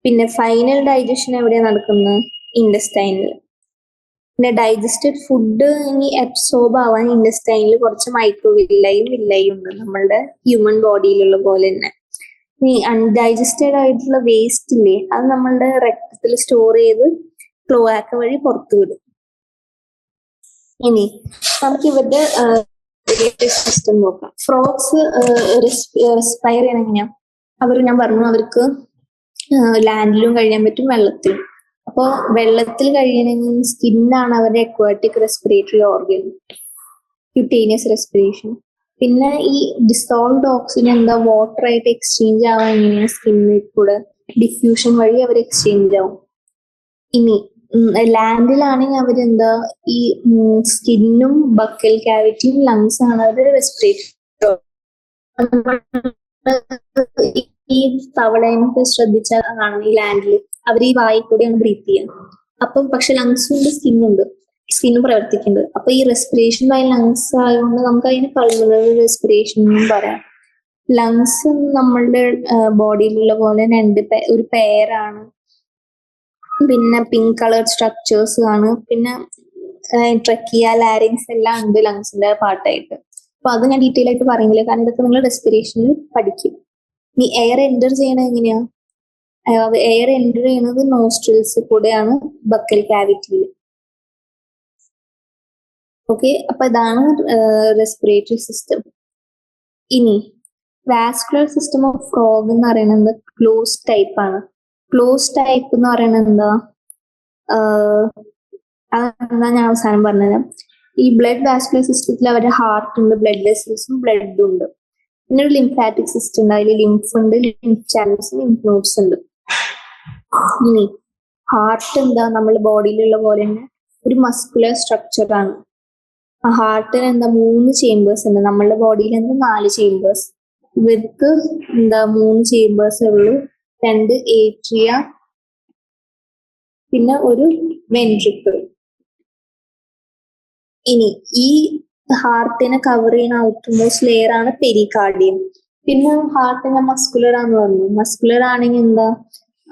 പിന്നെ ഫൈനൽ ഡൈജഷൻ എവിടെയാണ് നടക്കുന്നത്? ഇൻഡസ്റ്റൈനിൽ. പിന്നെ ഡൈജസ്റ്റഡ് ഫുഡ് ഇനി അബ്സോർബ് ആവാൻ ഇൻഡസ്റ്റൈനിൽ കുറച്ച് മൈക്രോവില്ലയും വില്ലയും ഉണ്ട്, നമ്മളുടെ ഹ്യൂമൻ ബോഡിയിലുള്ള പോലെ തന്നെ. ഇനി അൺഡൈജസ്റ്റഡ് ആയിട്ടുള്ള വേസ്റ്റ് ഇല്ലേ, അത് നമ്മളുടെ രക്തത്തിൽ സ്റ്റോർ ചെയ്ത് ക്ലോആക്ക വഴി പുറത്തു വിടും. ഇനി നമുക്ക് ഇവരുടെ സിസ്റ്റം നോക്കാം. ഫ്രോഗ്സ് റെസ്പയർ ചെയ്യണം എങ്ങനെയാ? ഞാൻ പറഞ്ഞു അവർക്ക് ലാൻഡിലും കഴിയാൻ പറ്റും, വെള്ളത്തിലും. അപ്പോൾ വെള്ളത്തിൽ കഴിയണമെങ്കിൽ സ്കിന്നാണ് അവരുടെ aquatic respiratory organ, cutaneous respiration. പിന്നെ ഈ ഡിസോൾവ്ഡ് ഓക്സിജൻ എന്താ? വാട്ടർ ആയിട്ട് എക്സ്ചേഞ്ച് ആവാൻ എങ്ങനെയാണ്? സ്കിന്നിൽ കൂടെ ഡിഫ്യൂഷൻ വഴി അവർ എക്സ്ചേഞ്ച് ആവും. ഇനി ലാൻഡിലാണെങ്കിൽ അവരെന്താ? ഈ സ്കിന്നും ബക്കൽ ക്യാവിറ്റിയും ലങ്സ് ആണ് അവരുടെ റെസ്പിറേറ്ററി. ഈ തവളേനൊക്കെ ശ്രദ്ധിച്ചാൽ കാണും, ഈ ലാൻഡിൽ അവർ ഈ വായിൽ കൂടെയാണ് ബ്രീത്ത് ചെയ്യുക. അപ്പം പക്ഷെ ലങ്സും ഉണ്ട്, സ്കിന്നുണ്ട്, സ്കിന്നും പ്രവർത്തിക്കുന്നുണ്ട്. അപ്പൊ ഈ റെസ്പിറേഷൻ ബൈ ലങ്സ് ആയതുകൊണ്ട് നമുക്ക് അതിന് പൾമണറി റെസ്പിറേഷൻ എന്നും പറയാം. ലങ്സ് നമ്മളുടെ ബോഡിയിലുള്ള പോലെ ഒരു പെയറാണ്. പിന്നെ പിങ്ക് കളർ സ്ട്രക്ചേഴ്സ് ആണ്. പിന്നെ ട്രക്കിയ, ലാരിങ്സ് എല്ലാം ഉണ്ട് ലങ്സിന്റെ പാർട്ടായിട്ട്. അപ്പൊ അത് ഞാൻ ഡീറ്റെയിൽ ആയിട്ട് പറയുന്നില്ല, കാരണം ഇതൊക്കെ നിങ്ങൾ റെസ്പിറേഷനിൽ പഠിക്കും. ഇനി എയർ എൻ്റർ ചെയ്യണത് എങ്ങനെയാ? എയർ എൻ്റർ ചെയ്യുന്നത് നോസ്ട്രിൽസ് കൂടെയാണ്, ബക്കൽ ക്യാവിറ്റിയിൽ. ഓക്കെ, അപ്പൊ ഇതാണ് റെസ്പിറേറ്ററി സിസ്റ്റം. ഇനി വാസ്കുലർ സിസ്റ്റം ഓഫ് ഫ്രോഗ് എന്ന് പറയുന്നത് ക്ലോസ് ടൈപ്പ് ആണ്. ക്ലോസ് ടൈപ്പ് എന്ന് പറയുന്നത് എന്താ? അതെന്താ ഞാൻ അവസാനം പറഞ്ഞുതരാം. ഈ ബ്ലഡ് വാസ്കുലർ സിസ്റ്റത്തിൽ അവരുടെ ഹാർട്ട് ഉണ്ട്, ബ്ലഡ് വെസൽസും ബ്ലഡും ഉണ്ട്. പിന്നെ ഒരു ലിംഫാറ്റിക് സിസ്റ്റം ഉണ്ട്, അതിൽ ലിംഫ് ഉണ്ട്, ലിംഫ് ചാനൽസ്, ലിംഫ് നോഡ്സ് ഉണ്ട്. ഇനി ഹാർട്ട് എന്താ? നമ്മുടെ ബോഡിയിലുള്ള പോലെ തന്നെ ഒരു മസ്കുലർ സ്ട്രക്ചർ ആണ്. ആ ഹാർട്ടിന് എന്താ? 3 ചേമ്പേഴ്സ് ഉണ്ട്. നമ്മളുടെ ബോഡിയിൽ എന്താ 4 ചേമ്പേഴ്സ്. ഇവർക്ക് എന്താ 3 ചേമ്പേഴ്സ് ഉള്ളൂ. 2 ഏട്രിയ, പിന്നെ ഒരു വെൻട്രിക്കിൾ. ഇനി ഈ ഹാർട്ടിനെ കവർ ചെയ്യുന്ന ഔട്ടർമോസ്റ്റ് ലെയർ ആണ് പെരികാർഡിയം. പിന്നെ ഹാർട്ടിനെ മസ്കുലർ ആണെന്ന് പറഞ്ഞു. മസ്കുലർ ആണെങ്കിൽ എന്താ?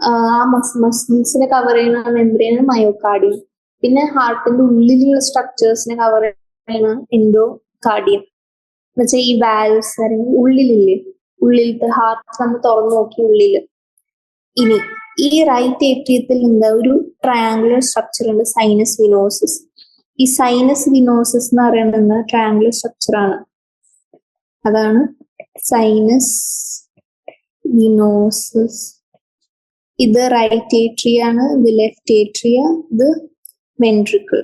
ആ മസിൽസിനെ കവർ ചെയ്യുന്ന മെംബ്രെയിൻ മയോകാർഡിയം. പിന്നെ ഹാർട്ടിന്റെ ഉള്ളിലുള്ള സ്ട്രക്ചേഴ്സിനെ കവർ ചെയ്യുന്ന എൻഡോകാർഡിയം. എന്നുവെച്ചാൽ ഈ വാൽവ്സ് ഉള്ളിലില്ലേ, ഉള്ളിലത്തെ ഹാർട്ട് നമ്മൾ തുറന്നു നോക്കി ഉള്ളില്. ഇനി ഈ റൈറ്റ് ഏട്രിയത്തിൽ എന്താ? ഒരു ട്രയാങ്കുലർ സ്ട്രക്ചർ ഉണ്ട്, സൈനസ് വിനോസസ്. ഈ സൈനസ് വിനോസസ് എന്ന് പറയുന്നത് ട്രയാങ്കുലർ സ്ട്രക്ചർ ആണ്. അതാണ് സൈനസ്, വിനോസസ്. ഇത് റൈറ്റ് ഏട്രിയ ആണ്, ഇത് ലെഫ്റ്റ് ഏട്രിയ, ഇത് വെൻട്രിക്കിൾ.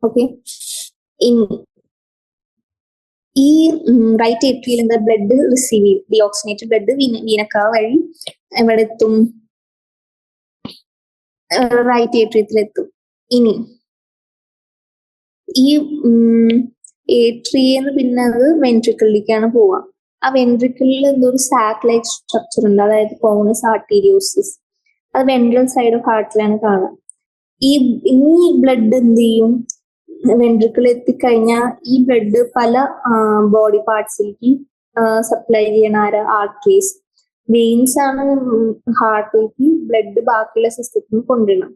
ഓക്കെ. ഈ റൈറ്റ് ഏട്രിയയിൽ എന്താ ബ്ലഡ് റിസീവ് ചെയ്യും, ഡിയോക്സിനേറ്റഡ് ബ്ലഡ് വീനക്കാ വഴി എവിടെ എത്തും? റൈറ്റ് ഏട്രിയത്തിലെത്തും. ഇനി ഈ ഏട്രിയെന്ന് പിന്നെ അത് വെൻട്രിക്കിളിലേക്കാണ് പോവുക. ആ വെൻട്രിക്കിളിൽ എന്തോ ഒരു സാക്ക് ലൈക്ക് സ്ട്രക്ചർ ഉണ്ട്, അതായത് കോണസ് ആർട്ടീരിയോസിസ്. അത് വെൻട്രൽ സൈഡ് ഓഫ് ഹാർട്ടിലാണ് കാണുക. ഈ ബ്ലഡ് എന്ത് ചെയ്യും? വെൻട്രിക്കിൾ എത്തിക്കഴിഞ്ഞാൽ ഈ ബ്ലഡ് പല ബോഡി പാർട്സിലേക്ക് സപ്ലൈ ചെയ്യണ ആർട്ടറീസ്. വെയിൻസ് ആണ് ഹാർട്ടിലേക്ക് ബ്ലഡ് ബാക്കിയുള്ള സിസ്റ്റത്തിന് കൊണ്ടുവരണം.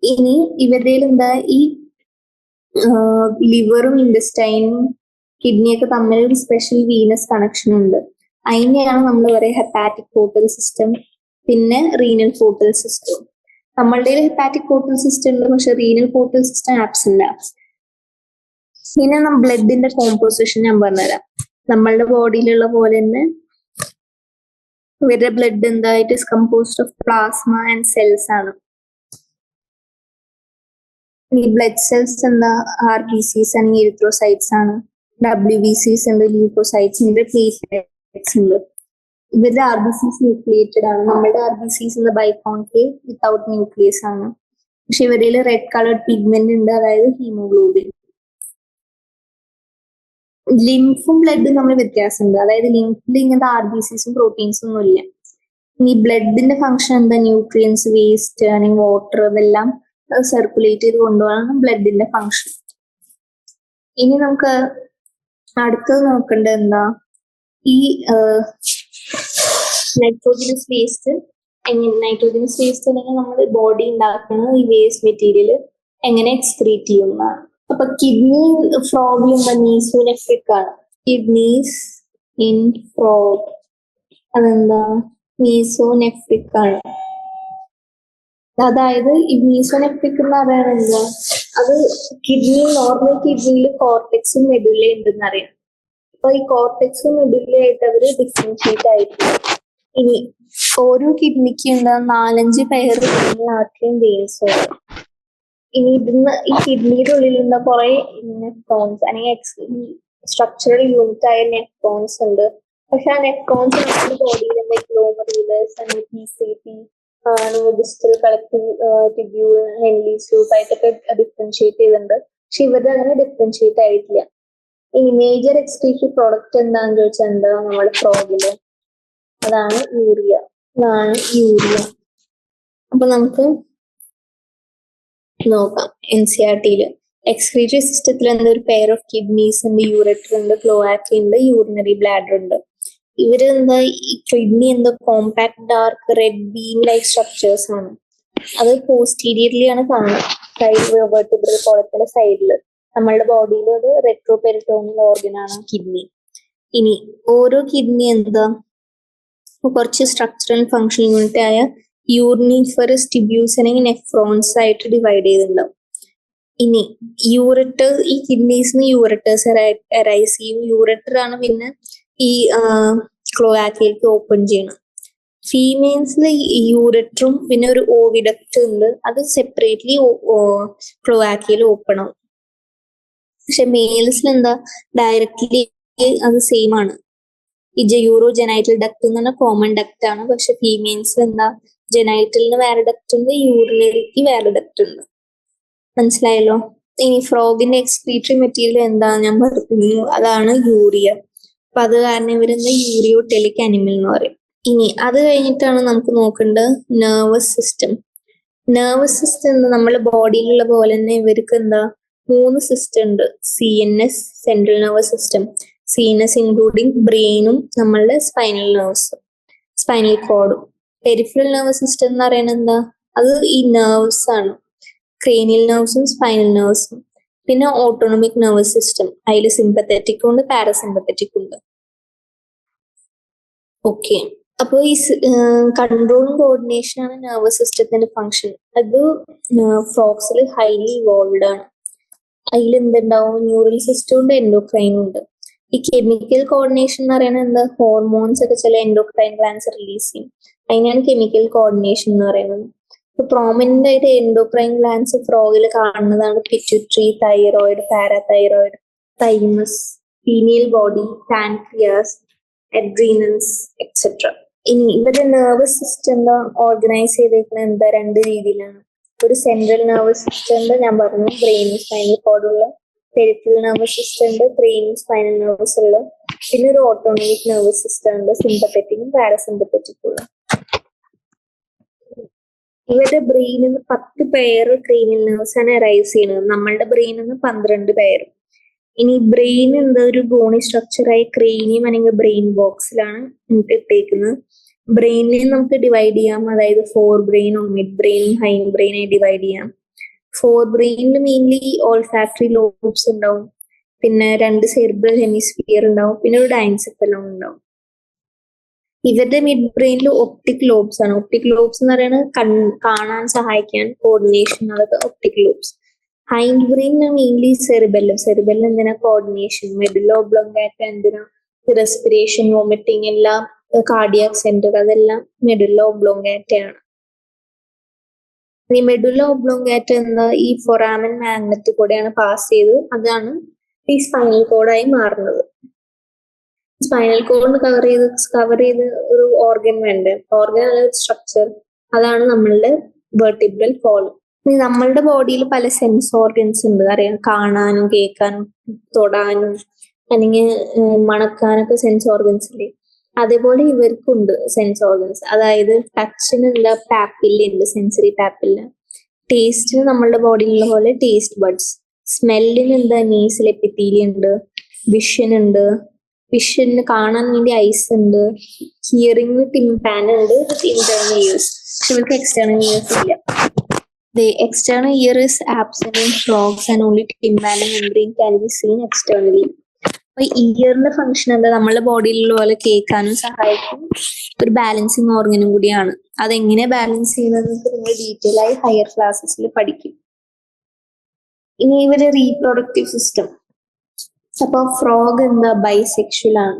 ഇനി ഇവരുടെ എന്താ ഈ ലിവറും ഇൻഡസ്റ്റൈനും കിഡ്നിയൊക്കെ തമ്മിൽ ഒരു സ്പെഷ്യൽ വീനസ് കണക്ഷൻ ഉണ്ട്. അതിനെയാണ് നമ്മൾ പറയുക ഹെപ്പാറ്റിക് പോർട്ടൽ സിസ്റ്റം, പിന്നെ റീനൽ പോർട്ടൽ സിസ്റ്റം. നമ്മളുടെ ഹെപ്പാറ്റിക് പോർട്ടൽ സിസ്റ്റം ഉണ്ട്, പക്ഷെ റീനൽ പോർട്ടൽ സിസ്റ്റം ആബ്സെന്റ്. പിന്നെ ബ്ലഡിന്റെ കോമ്പോസിഷൻ ഞാൻ പറഞ്ഞുതരാം. നമ്മളുടെ ബോഡിയിലുള്ള പോലെ തന്നെ ഇവരുടെ ബ്ലഡ് എന്തായിട്ട് is composed of plasma and cells ആണ്. ഈ ബ്ലഡ് സെൽസ് എന്താ RBCs ആണെങ്കിൽ എരിത്രോസൈറ്റ്സ് ആണ്, WBCs ഉണ്ട്, ല്യൂക്കോസൈറ്റ്സ് ഉണ്ട്, പ്ലേറ്റ്ലെറ്റ്സ് ഉണ്ട്. ഇവരുടെ RBCs ന്യൂക്ലിയേറ്റഡ് ആണ്. നമ്മളുടെ RBCs ബൈകോൺകേവ് വിത്തൗട്ട് ന്യൂക്ലിയസ് ആണ്. പക്ഷെ ഇവരിൽ റെഡ് കളർഡ് പിഗ്മെന്റ് ഉണ്ട്, അതായത് ഹീമോഗ്ലോബിൻ. ലിംഫും ബ്ലഡും തമ്മിൽ വ്യത്യാസമുണ്ട്, അതായത് ലിംഫിൽ ഇങ്ങനത്തെ RBCസും പ്രോട്ടീൻസും ഒന്നും ഇല്ല. ഇനി ബ്ലഡിന്റെ ഫംഗ്ഷൻ എന്താ? ന്യൂട്രിയൻസ്, വേസ്റ്റ് അല്ലെങ്കിൽ വാട്ടർ, ഇതെല്ലാം സർക്കുലേറ്റ് ചെയ്ത് കൊണ്ടുപോകാനാണ് ബ്ലഡിന്റെ ഫംഗ്ഷൻ. ഇനി നമുക്ക് അടുത്തത് നോക്കേണ്ടത് എന്താ? ഈ നൈട്രോജനസ് വേസ്റ്റ് നൈട്രോജനസ് വേസ്റ്റ് അല്ലെങ്കിൽ നമ്മൾ ബോഡി ഉണ്ടാക്കുന്ന ഈ വേസ്റ്റ് മെറ്റീരിയൽ എങ്ങനെ എക്സ്ക്രീറ്റ് ചെയ്യുന്നതാണ്. അപ്പൊ കിഡ്നി ഫ്രോഗിൽ മീസോനെഫ്രിക് ആണ്. കിഡ്നീസ് ഇൻ ഫ്രോഗ് അതെന്താ? മീസോനെഫ്രിക് ആണ്. അതായത് ഈ മീസോനെഫ്രിക് എന്ന് പറയുന്നത് എന്താ? അത് കിഡ്നി, നോർമൽ കിഡ്നിയിൽ കോർട്ടെക്സും മെഡുലയും ഉണ്ടെന്ന് അറിയാം. അപ്പൊ ഈ കോർട്ടെക്സും മെഡുലയും ആയിട്ട് അവര് ഡിഫറൻഷിയേറ്റ് ആയിരിക്കും. ഇനി ഓരോ കിഡ്നിക്ക് എന്താ 4-5 പെയർ ആർട്ടറിയും വെയിൻസും. ഇനി ഇതിന്ന് ഈ കിഡ്നിയുടെ ഉള്ളിൽ എന്താ കുറെ നെഫ്രോൺസ് അല്ലെങ്കിൽ സ്ട്രക്ചറൽ യൂണിറ്റ് ആയ നെഫ്രോൺസ് ഉണ്ട്. പക്ഷെ ആ നെഫ്രോൺസ് നമ്മുടെ ബോഡിയിൽ എന്താ ഗ്ലോമറുലസ് അല്ലെങ്കിൽ PCT, distal collective tubule, Henle's loop ആയിട്ടൊക്കെ ഡിഫറൻഷിയേറ്റ് ചെയ്തിട്ടുണ്ട്. പക്ഷെ ഇവരുടെ അങ്ങനെ ഡിഫറൻഷിയേറ്റ് ആയിട്ടില്ല. ഇനി മേജർ എക്സ്ക്രീറ്ററി പ്രോഡക്റ്റ് എന്താണെന്ന് ചോദിച്ചാൽ എന്താ? നമ്മുടെ ഫ്രോഗില് അതാണ് യൂറിയ. അപ്പൊ നമുക്ക് നോക്കാം. NCERTയില് എക്സ്ക്രീറ്ററി സിസ്റ്റത്തിൽ എന്താ? ഒരു പെയർ ഓഫ് കിഡ്നീസ് ഉണ്ട്, യൂററ്റർ ഉണ്ട്, ക്ലോആക്ക ഉണ്ട്, യൂറിനറി ബ്ലാഡർ ഉണ്ട്. ഇവര് എന്താ? ഈ കിഡ്നി എന്താ? Compact dark red beam like structures ആണ്. അത് പോസ്റ്റീരിയർലി ആണ് കാണുന്നത്, സൈഡ് വെർട്ടിബ്രൽ കോളത്തിന്റെ സൈഡില്. നമ്മളുടെ ബോഡിയിൽ ഒരു റെട്രോ പെരിറ്റോണിയൽ ഓർഗൻ ആണ് കിഡ്നി. ഇനി ഓരോ കിഡ്നി എന്താ? കുറച്ച് സ്ട്രക്ചറൽ ഫങ്ഷൻ യൂണിറ്റ് ആയ യൂറിനിഫറസ് ടിബ്യൂൾസ് അല്ലെങ്കിൽ നെഫ്രോൺസ് ആയിട്ട് ഡിവൈഡ് ചെയ്തിട്ടുണ്ടാവും. ഇനി യൂററ്റർ, ഈ കിഡ്നീസിന് യൂററ്റേഴ്സ് അറൈസ് ചെയ്യും. യൂററ്റർ ആണ് പിന്നെ ഈ ക്ലോആക്കയിലേക്ക് ഓപ്പൺ ചെയ്യണം. ഫീമെയിൽസിൽ യൂററ്ററും പിന്നെ ഒരു ഓവിഡക്റ്റ് ഉണ്ട്, അത് സെപ്പറേറ്റ്ലി ക്ലോആക്കയിൽ ഓപ്പൺ ആവും. പക്ഷെ മെയിൽസിൽ എന്താ? ഡയറക്റ്റ്ലി അത് സെയിം ആണ്. ഈ യൂറോ ജെനൈറ്റൽ ഡക്ട് എന്ന് പറഞ്ഞാൽ കോമൺ ഡക്ട് ആണ്. പക്ഷെ ഫീമെയിൽസിൽ എന്താ? ജെനൈറ്റലിന് വേറെ ഡക്ട് ഉണ്ട്, യൂറിനറിക്ക് വേറെ ഡക്ട് ഉണ്ട്. മനസ്സിലായല്ലോ? ഇനി ഫ്രോഗിന്റെ എക്സ്ക്രീറ്ററി മെറ്റീരിയൽ എന്താന്ന് ഞാൻ പറഞ്ഞു, അതാണ് യൂറിയ. അപ്പൊ അത് കാരണം ഇവരെന്താ? യൂറിയോടെലിക് അനിമൽ എന്ന് പറയും. ഇനി അത് കഴിഞ്ഞിട്ടാണ് നമുക്ക് നോക്കേണ്ടത് നെർവസ് സിസ്റ്റം. നെർവസ് സിസ്റ്റം നമ്മുടെ ബോഡിയിലുള്ള പോലെ തന്നെ ഇവർക്ക് എന്താ? 3 സിസ്റ്റം ഉണ്ട്. CNS, central nervous system. CNS including ബ്രെയിനും നമ്മളുടെ സ്പൈനൽ നെർവ്സ്, സ്പൈനൽ കോഡും. പെരിഫറൽ നെർവസ് സിസ്റ്റം എന്ന് പറയുന്നത് എന്താ? അത് ഈ നെർവ്സ് ആണ്, ക്രേനിയൽ നെർവ്സും സ്പൈനൽ നെർവ്സും. പിന്നെ ഓട്ടോണമിക് നെർവസ് സിസ്റ്റം, അതിൽ സിമ്പത്തറ്റിക് ഉണ്ട്, പാരസിമ്പത്തറ്റിക് ഉണ്ട്. ഓക്കെ. അപ്പോൾ ഈ കൺട്രോളും കോർഡിനേഷൻ ആണ് നെർവസ് സിസ്റ്റത്തിന്റെ ഫങ്ഷൻ. അത് ഫ്രോഗ്സിൽ ഹൈലി ഇവോൾവ്ഡ് ആണ്. അതിൽ എന്തുണ്ടാവും? ന്യൂറൽ സിസ്റ്റം ഉണ്ട്, എൻഡോക്രൈനും ഉണ്ട്. ഈ കെമിക്കൽ കോർഡിനേഷൻ എന്ന് പറയുന്നത് എന്താ, ഹോർമോൺസ് ഒക്കെ ചില എൻഡോക്രൈൻ ഗ്ലാൻസ് റിലീസ് ചെയ്യും, അതിനാണ് കെമിക്കൽ കോർഡിനേഷൻ എന്ന് പറയുന്നത്. ഇപ്പൊ പ്രോമിനന്റ് ആയിട്ട് എൻഡോക്രൈൻ ഗ്ലാൻസ് ഫ്രോഗിൽ കാണുന്നതാണ് pituitary, thyroid, parathyroid, thymus, pineal body, pancreas, adrenals etcetera. ഇനി ഇവരുടെ നെർവസ് സിസ്റ്റം ഓർഗനൈസ് ചെയ്തേക്കുന്നത് എന്താ, രണ്ട് രീതിയിലാണ്. ഒരു സെൻട്രൽ നെർവസ് സിസ്റ്റം ഉണ്ട്, ഞാൻ പറഞ്ഞു ബ്രെയിനും സ്പൈനൽ കോഡുള്ള. പെരിഫറൽ നെർവസ് സിസ്റ്റം ഉണ്ട്, ബ്രെയിനും സ്പൈനൽ നെർവസ് ഉള്ള. പിന്നെ ഒരു ഓട്ടോണമിക് നെർവസ് സിസ്റ്റം ഉണ്ട്, സിമ്പത്തറ്റിക്കും പാരസിമ്പത്തറ്റിക്കും ഉള്ള. ഇവരുടെ ബ്രെയിനിൽ നിന്ന് 10 പെയർ ക്രീനിയൽ നെർവ്സ് ആണ് അറൈസ് ചെയ്യുന്നത്, നമ്മളുടെ ബ്രെയിനിൽ നിന്ന് 12 പെയർ. ഇനി ബ്രെയിൻ എന്താ ഒരു ബോണി സ്ട്രക്ചറായി ക്രേനിയം അല്ലെങ്കിൽ ബ്രെയിൻ ബോക്സിലാണ് ഇട്ടേക്കുന്നത്. ബ്രെയിനിനെ നമുക്ക് ഡിവൈഡ് ചെയ്യാം, അതായത് ഫോർ ബ്രെയിനും മിഡ് ബ്രെയിനും ഹൈൻഡ് ബ്രെയിനായി ഡിവൈഡ് ചെയ്യാം. ഫോർ ബ്രെയിനിൽ മെയിൻലി ഓൾഫാക്ടറി ലോബ്സ് ഉണ്ടാവും, പിന്നെ 2 സെറിബ്രൽ ഹെമിസ്ഫിയർ ഉണ്ടാവും, പിന്നെ ഒരു ഡൈൻസെഫലോൺ ഉണ്ടാവും. ഇവരുടെ മിഡ് ബ്രെയിനിൽ ഒപ്റ്റിക് ലോബ്സ് ആണ്. ഒപ്റ്റിക് ലോബ്സ് എന്ന് പറയുന്നത് കാണാൻ സഹായിക്കാൻ, കോർഡിനേഷൻ, അതൊക്കെ optic lobes. Hind brain mainly cerebellum. Cerebellum എന്തിനാ, കോർഡിനേഷൻ. മെഡുല്ല ഒബ്ലോങ്കാറ്റ എന്തിനാ, റെസ്പിറേഷൻ, വോമിറ്റിംഗ്, എല്ലാം. കാർഡിയാക് സെന്റർ, അതെല്ലാം മെഡുല്ല ഒബ്ലോങ്കാറ്റ ആണ്. ഈ മെഡുല്ല ഒബ്ലോങ്കാറ്റ എന്താ, ഈ ഫൊറാമൻ മാഗ്നറ്റ് കൂടെയാണ് പാസ് ചെയ്ത്, അതാണ് ഈ സ്പൈനൽ കോഡായി മാറുന്നത്. സ്പൈനൽ കോഡ് കവർ ചെയ്ത് ഒരു ഓർഗൻ വേണ്ടേ, ഓർഗൻ സ്ട്രക്ചർ, അതാണ് നമ്മളുടെ വെർട്ടിബ്രൽ കോളം. ഇനി നമ്മളുടെ ബോഡിയിൽ പല സെൻസ് ഓർഗൻസ് ഉണ്ട്, അറിയാം, കാണാനും കേൾക്കാനും തൊടാനും അല്ലെങ്കിൽ മണക്കാനൊക്കെ സെൻസ് ഓർഗൻസ് ഇല്ലേ, അതേപോലെ ഇവർക്കുണ്ട് സെൻസ് ഓർഗൻസ്. അതായത് ടച്ചിന് എന്താ, പാപ്പില്ല ഉണ്ട്, സെൻസറി പാപ്പില്ല. ടേസ്റ്റിന് നമ്മളുടെ ബോഡിയിലുള്ള പോലെ ടേസ്റ്റ് ബഡ്സ്. സ്മെല്ലിന് എന്താ, നേസൽ എപ്പിത്തീലിയം ഉണ്ട്. വിഷനുണ്ട്, വിഷന് കാണാൻ വേണ്ടി ഐസ് ഉണ്ട്. ഹിയറിംഗ് ടിംപാൻ ഉണ്ട്, ഇന്റേണൽ ഇയേഴ്സ്. ഇവർക്ക് എക്സ്റ്റേണൽ ഇയേഴ്സ് ഇല്ല. The external ear is absent in frogs and only tympanic membrane can be seen externally. അപ്പൊ ഇയറിന്റെ ഫംഗ്ഷൻ എന്താ, നമ്മളുടെ ബോഡിയിലുള്ള പോലെ കേൾക്കാനും സഹായിക്കും, ഒരു ബാലൻസിങ് ഓർഗനും കൂടിയാണ്. അതെങ്ങനെ ബാലൻസ് ചെയ്യുന്നത് നിങ്ങൾ ഡീറ്റെയിൽ ആയി ഹയർ ക്ലാസ്സസിൽ പഠിക്കും. ഇനി ഇവര് റീപ്രൊഡക്റ്റീവ് സിസ്റ്റം. അപ്പൊ ഫ്രോഗ് എന്താ, ബൈസെക്ഷൽ ആണ്,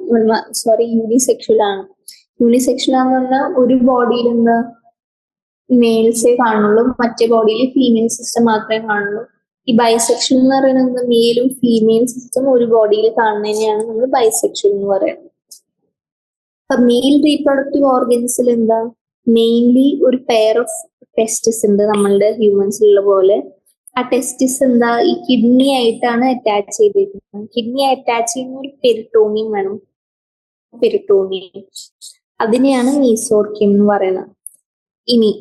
യൂണിസെക്ഷൽ ആണ്. യൂണിസെക്ഷൽ ആണെന്ന് പറഞ്ഞാൽ ഒരു ബോഡിയിൽ എന്താ മെയിൽസേ കാണുള്ളൂ, മറ്റേ ബോഡിയിൽ ഫീമെയിൽ സിസ്റ്റം മാത്രമേ കാണുള്ളൂ. ഈ ബൈസെക്ഷൽ എന്ന് പറയുന്നത് മെയിലും ഫീമെയിൽ സിസ്റ്റം ഒരു ബോഡിയിൽ കാണുന്നതിനെയാണ് നമ്മൾ ബൈസെക്ഷൽ എന്ന് പറയുന്നത്. അപ്പൊ മെയിൽ റീപ്രൊഡക്റ്റീവ് ഓർഗൻസിൽ എന്താ, മെയിൻലി ഒരു പെയർ ഓഫ് ടെസ്റ്റിസ് ഉണ്ട് നമ്മളുടെ ഹ്യൂമൻസിലുള്ള പോലെ. ആ ടെസ്റ്റിസ് എന്താ, ഈ കിഡ്നി ആയിട്ടാണ് അറ്റാച്ച് ചെയ്തിരിക്കുന്നത്. കിഡ്നി അറ്റാച്ച് ചെയ്യുന്ന ഒരു പെരിട്ടോണിയം വേണം, പെരിട്ടോണിയം, അതിനെയാണ് മീസോർക്കിയം എന്ന് പറയുന്നത്. ഇനി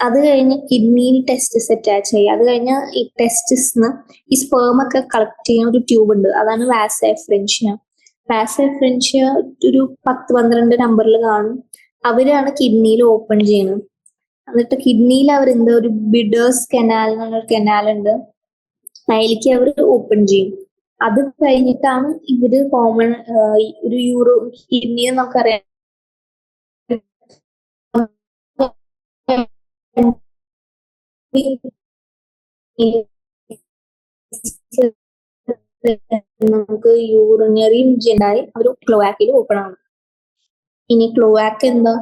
അത് കഴിഞ്ഞ് കിഡ്നിയിൽ ടെസ്റ്റിസ് അറ്റാച്ച് ചെയ്യുക. അത് കഴിഞ്ഞ ഈ ടെസ്റ്റിസ്ന്ന് ഈ സ്പേം ഒക്കെ കളക്ട് ചെയ്യുന്ന ഒരു ട്യൂബ് ഉണ്ട്, അതാണ് വാസ എഫ്രൻഷ്യ. വാസ എഫ്രൻഷ്യ ഒരു 10-12 നമ്പറിൽ കാണും. അവരാണ് കിഡ്നിയിൽ ഓപ്പൺ ചെയ്യുന്നത്. എന്നിട്ട് കിഡ്നിയിൽ അവർ എന്താ, ഒരു ബിഡേഴ്സ് കനാൽ എന്നൊരു കനാൽ ഉണ്ട്, അതിലേക്ക് അവർ ഓപ്പൺ ചെയ്യും. അത് കഴിഞ്ഞിട്ടാണ് ഇവര് കോമൺ ഒരു കിഡ്നിയെ നമുക്കറിയാം നമുക്ക് യൂറിനറി ജെൻഡായി അവർ ക്ലോവാക്കിൽ ഓപ്പൺ ആണ്. ഇനി ക്ലോവാക്ക് എന്താ,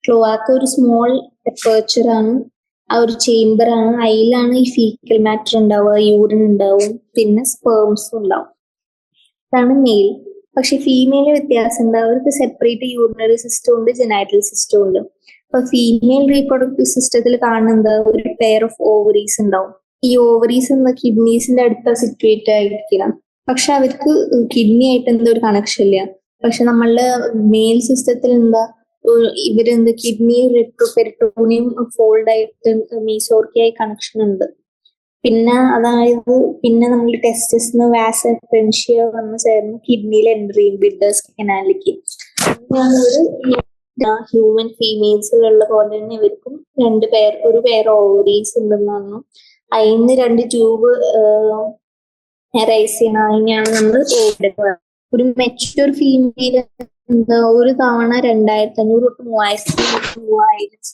ക്ലോവാക്ക് ഒരു സ്മോൾ അപ്പേർച്ചർ ആണ്, ആ ഒരു ചേംബർ ആണ്. അതിലാണ് ഈ ഫീക്കൽ മാറ്റർ ഉണ്ടാവുക, യൂറിൻ ഉണ്ടാവും, പിന്നെ സ്പേംസും ഉണ്ടാവും. അതാണ് മെയിൽ. പക്ഷെ ഫീമെയിൽ വ്യത്യാസം ഉണ്ട്, അവർക്ക് സെപ്പറേറ്റ് യൂറിനറി സിസ്റ്റം ഉണ്ട്, ജെനൈറ്റൽ സിസ്റ്റം ഉണ്ട്. അപ്പൊ ഫീമെയിൽ റീപ്രൊഡക്റ്റീവ് സിസ്റ്റത്തിൽ കാണുന്നത് ഒരു പെയർ ഓഫ് ഓവറീസ് ഉണ്ടാവും. ഈ ഓവറീസ് എന്ന കിഡ്നീസിന്റെ അടുത്ത സിറ്റുവേറ്റ് ആയിരിക്കണം, പക്ഷെ അവർക്ക് കിഡ്നി ആയിട്ട് എന്താ ഒരു കണക്ഷൻ ഇല്ല. പക്ഷെ നമ്മളുടെ മെയിൽ സിസ്റ്റത്തിൽ എന്താ, ഇവരെന്ത് കിഡ്നി പെരിട്ടോണിയം ഫോൾഡ് ആയിട്ട് മീസോർക്കിയായി കണക്ഷൻ ഉണ്ട്. പിന്നെ അതായത് പിന്നെ നമ്മൾ ടെസ്റ്റിസ് വാസ എഫ്രൻഷ്യ വന്ന് ചേർന്ന് കിഡ്നിയിൽ എൻ്റർ ചെയ്യും, ബിഡേഴ്സ് കനാലിലേക്ക്. അങ്ങനെയാണ് ഒരു ഹ്യൂമൻ ഫീമെയിൽസിലുള്ള പോലെ തന്നെ ഇവർക്കും ഒരു പെയർ ഓവറീസ് ഉണ്ടെന്ന് പറഞ്ഞു. അതിന് 2 ട്യൂബ് റൈസ് ചെയ്യണം, അതിനെയാണ് നമ്മൾ ഒരു മെച്യൂർ ഫീമെയിൽ എന്താ ഒരു തവണ 2500 തൊട്ട് 3000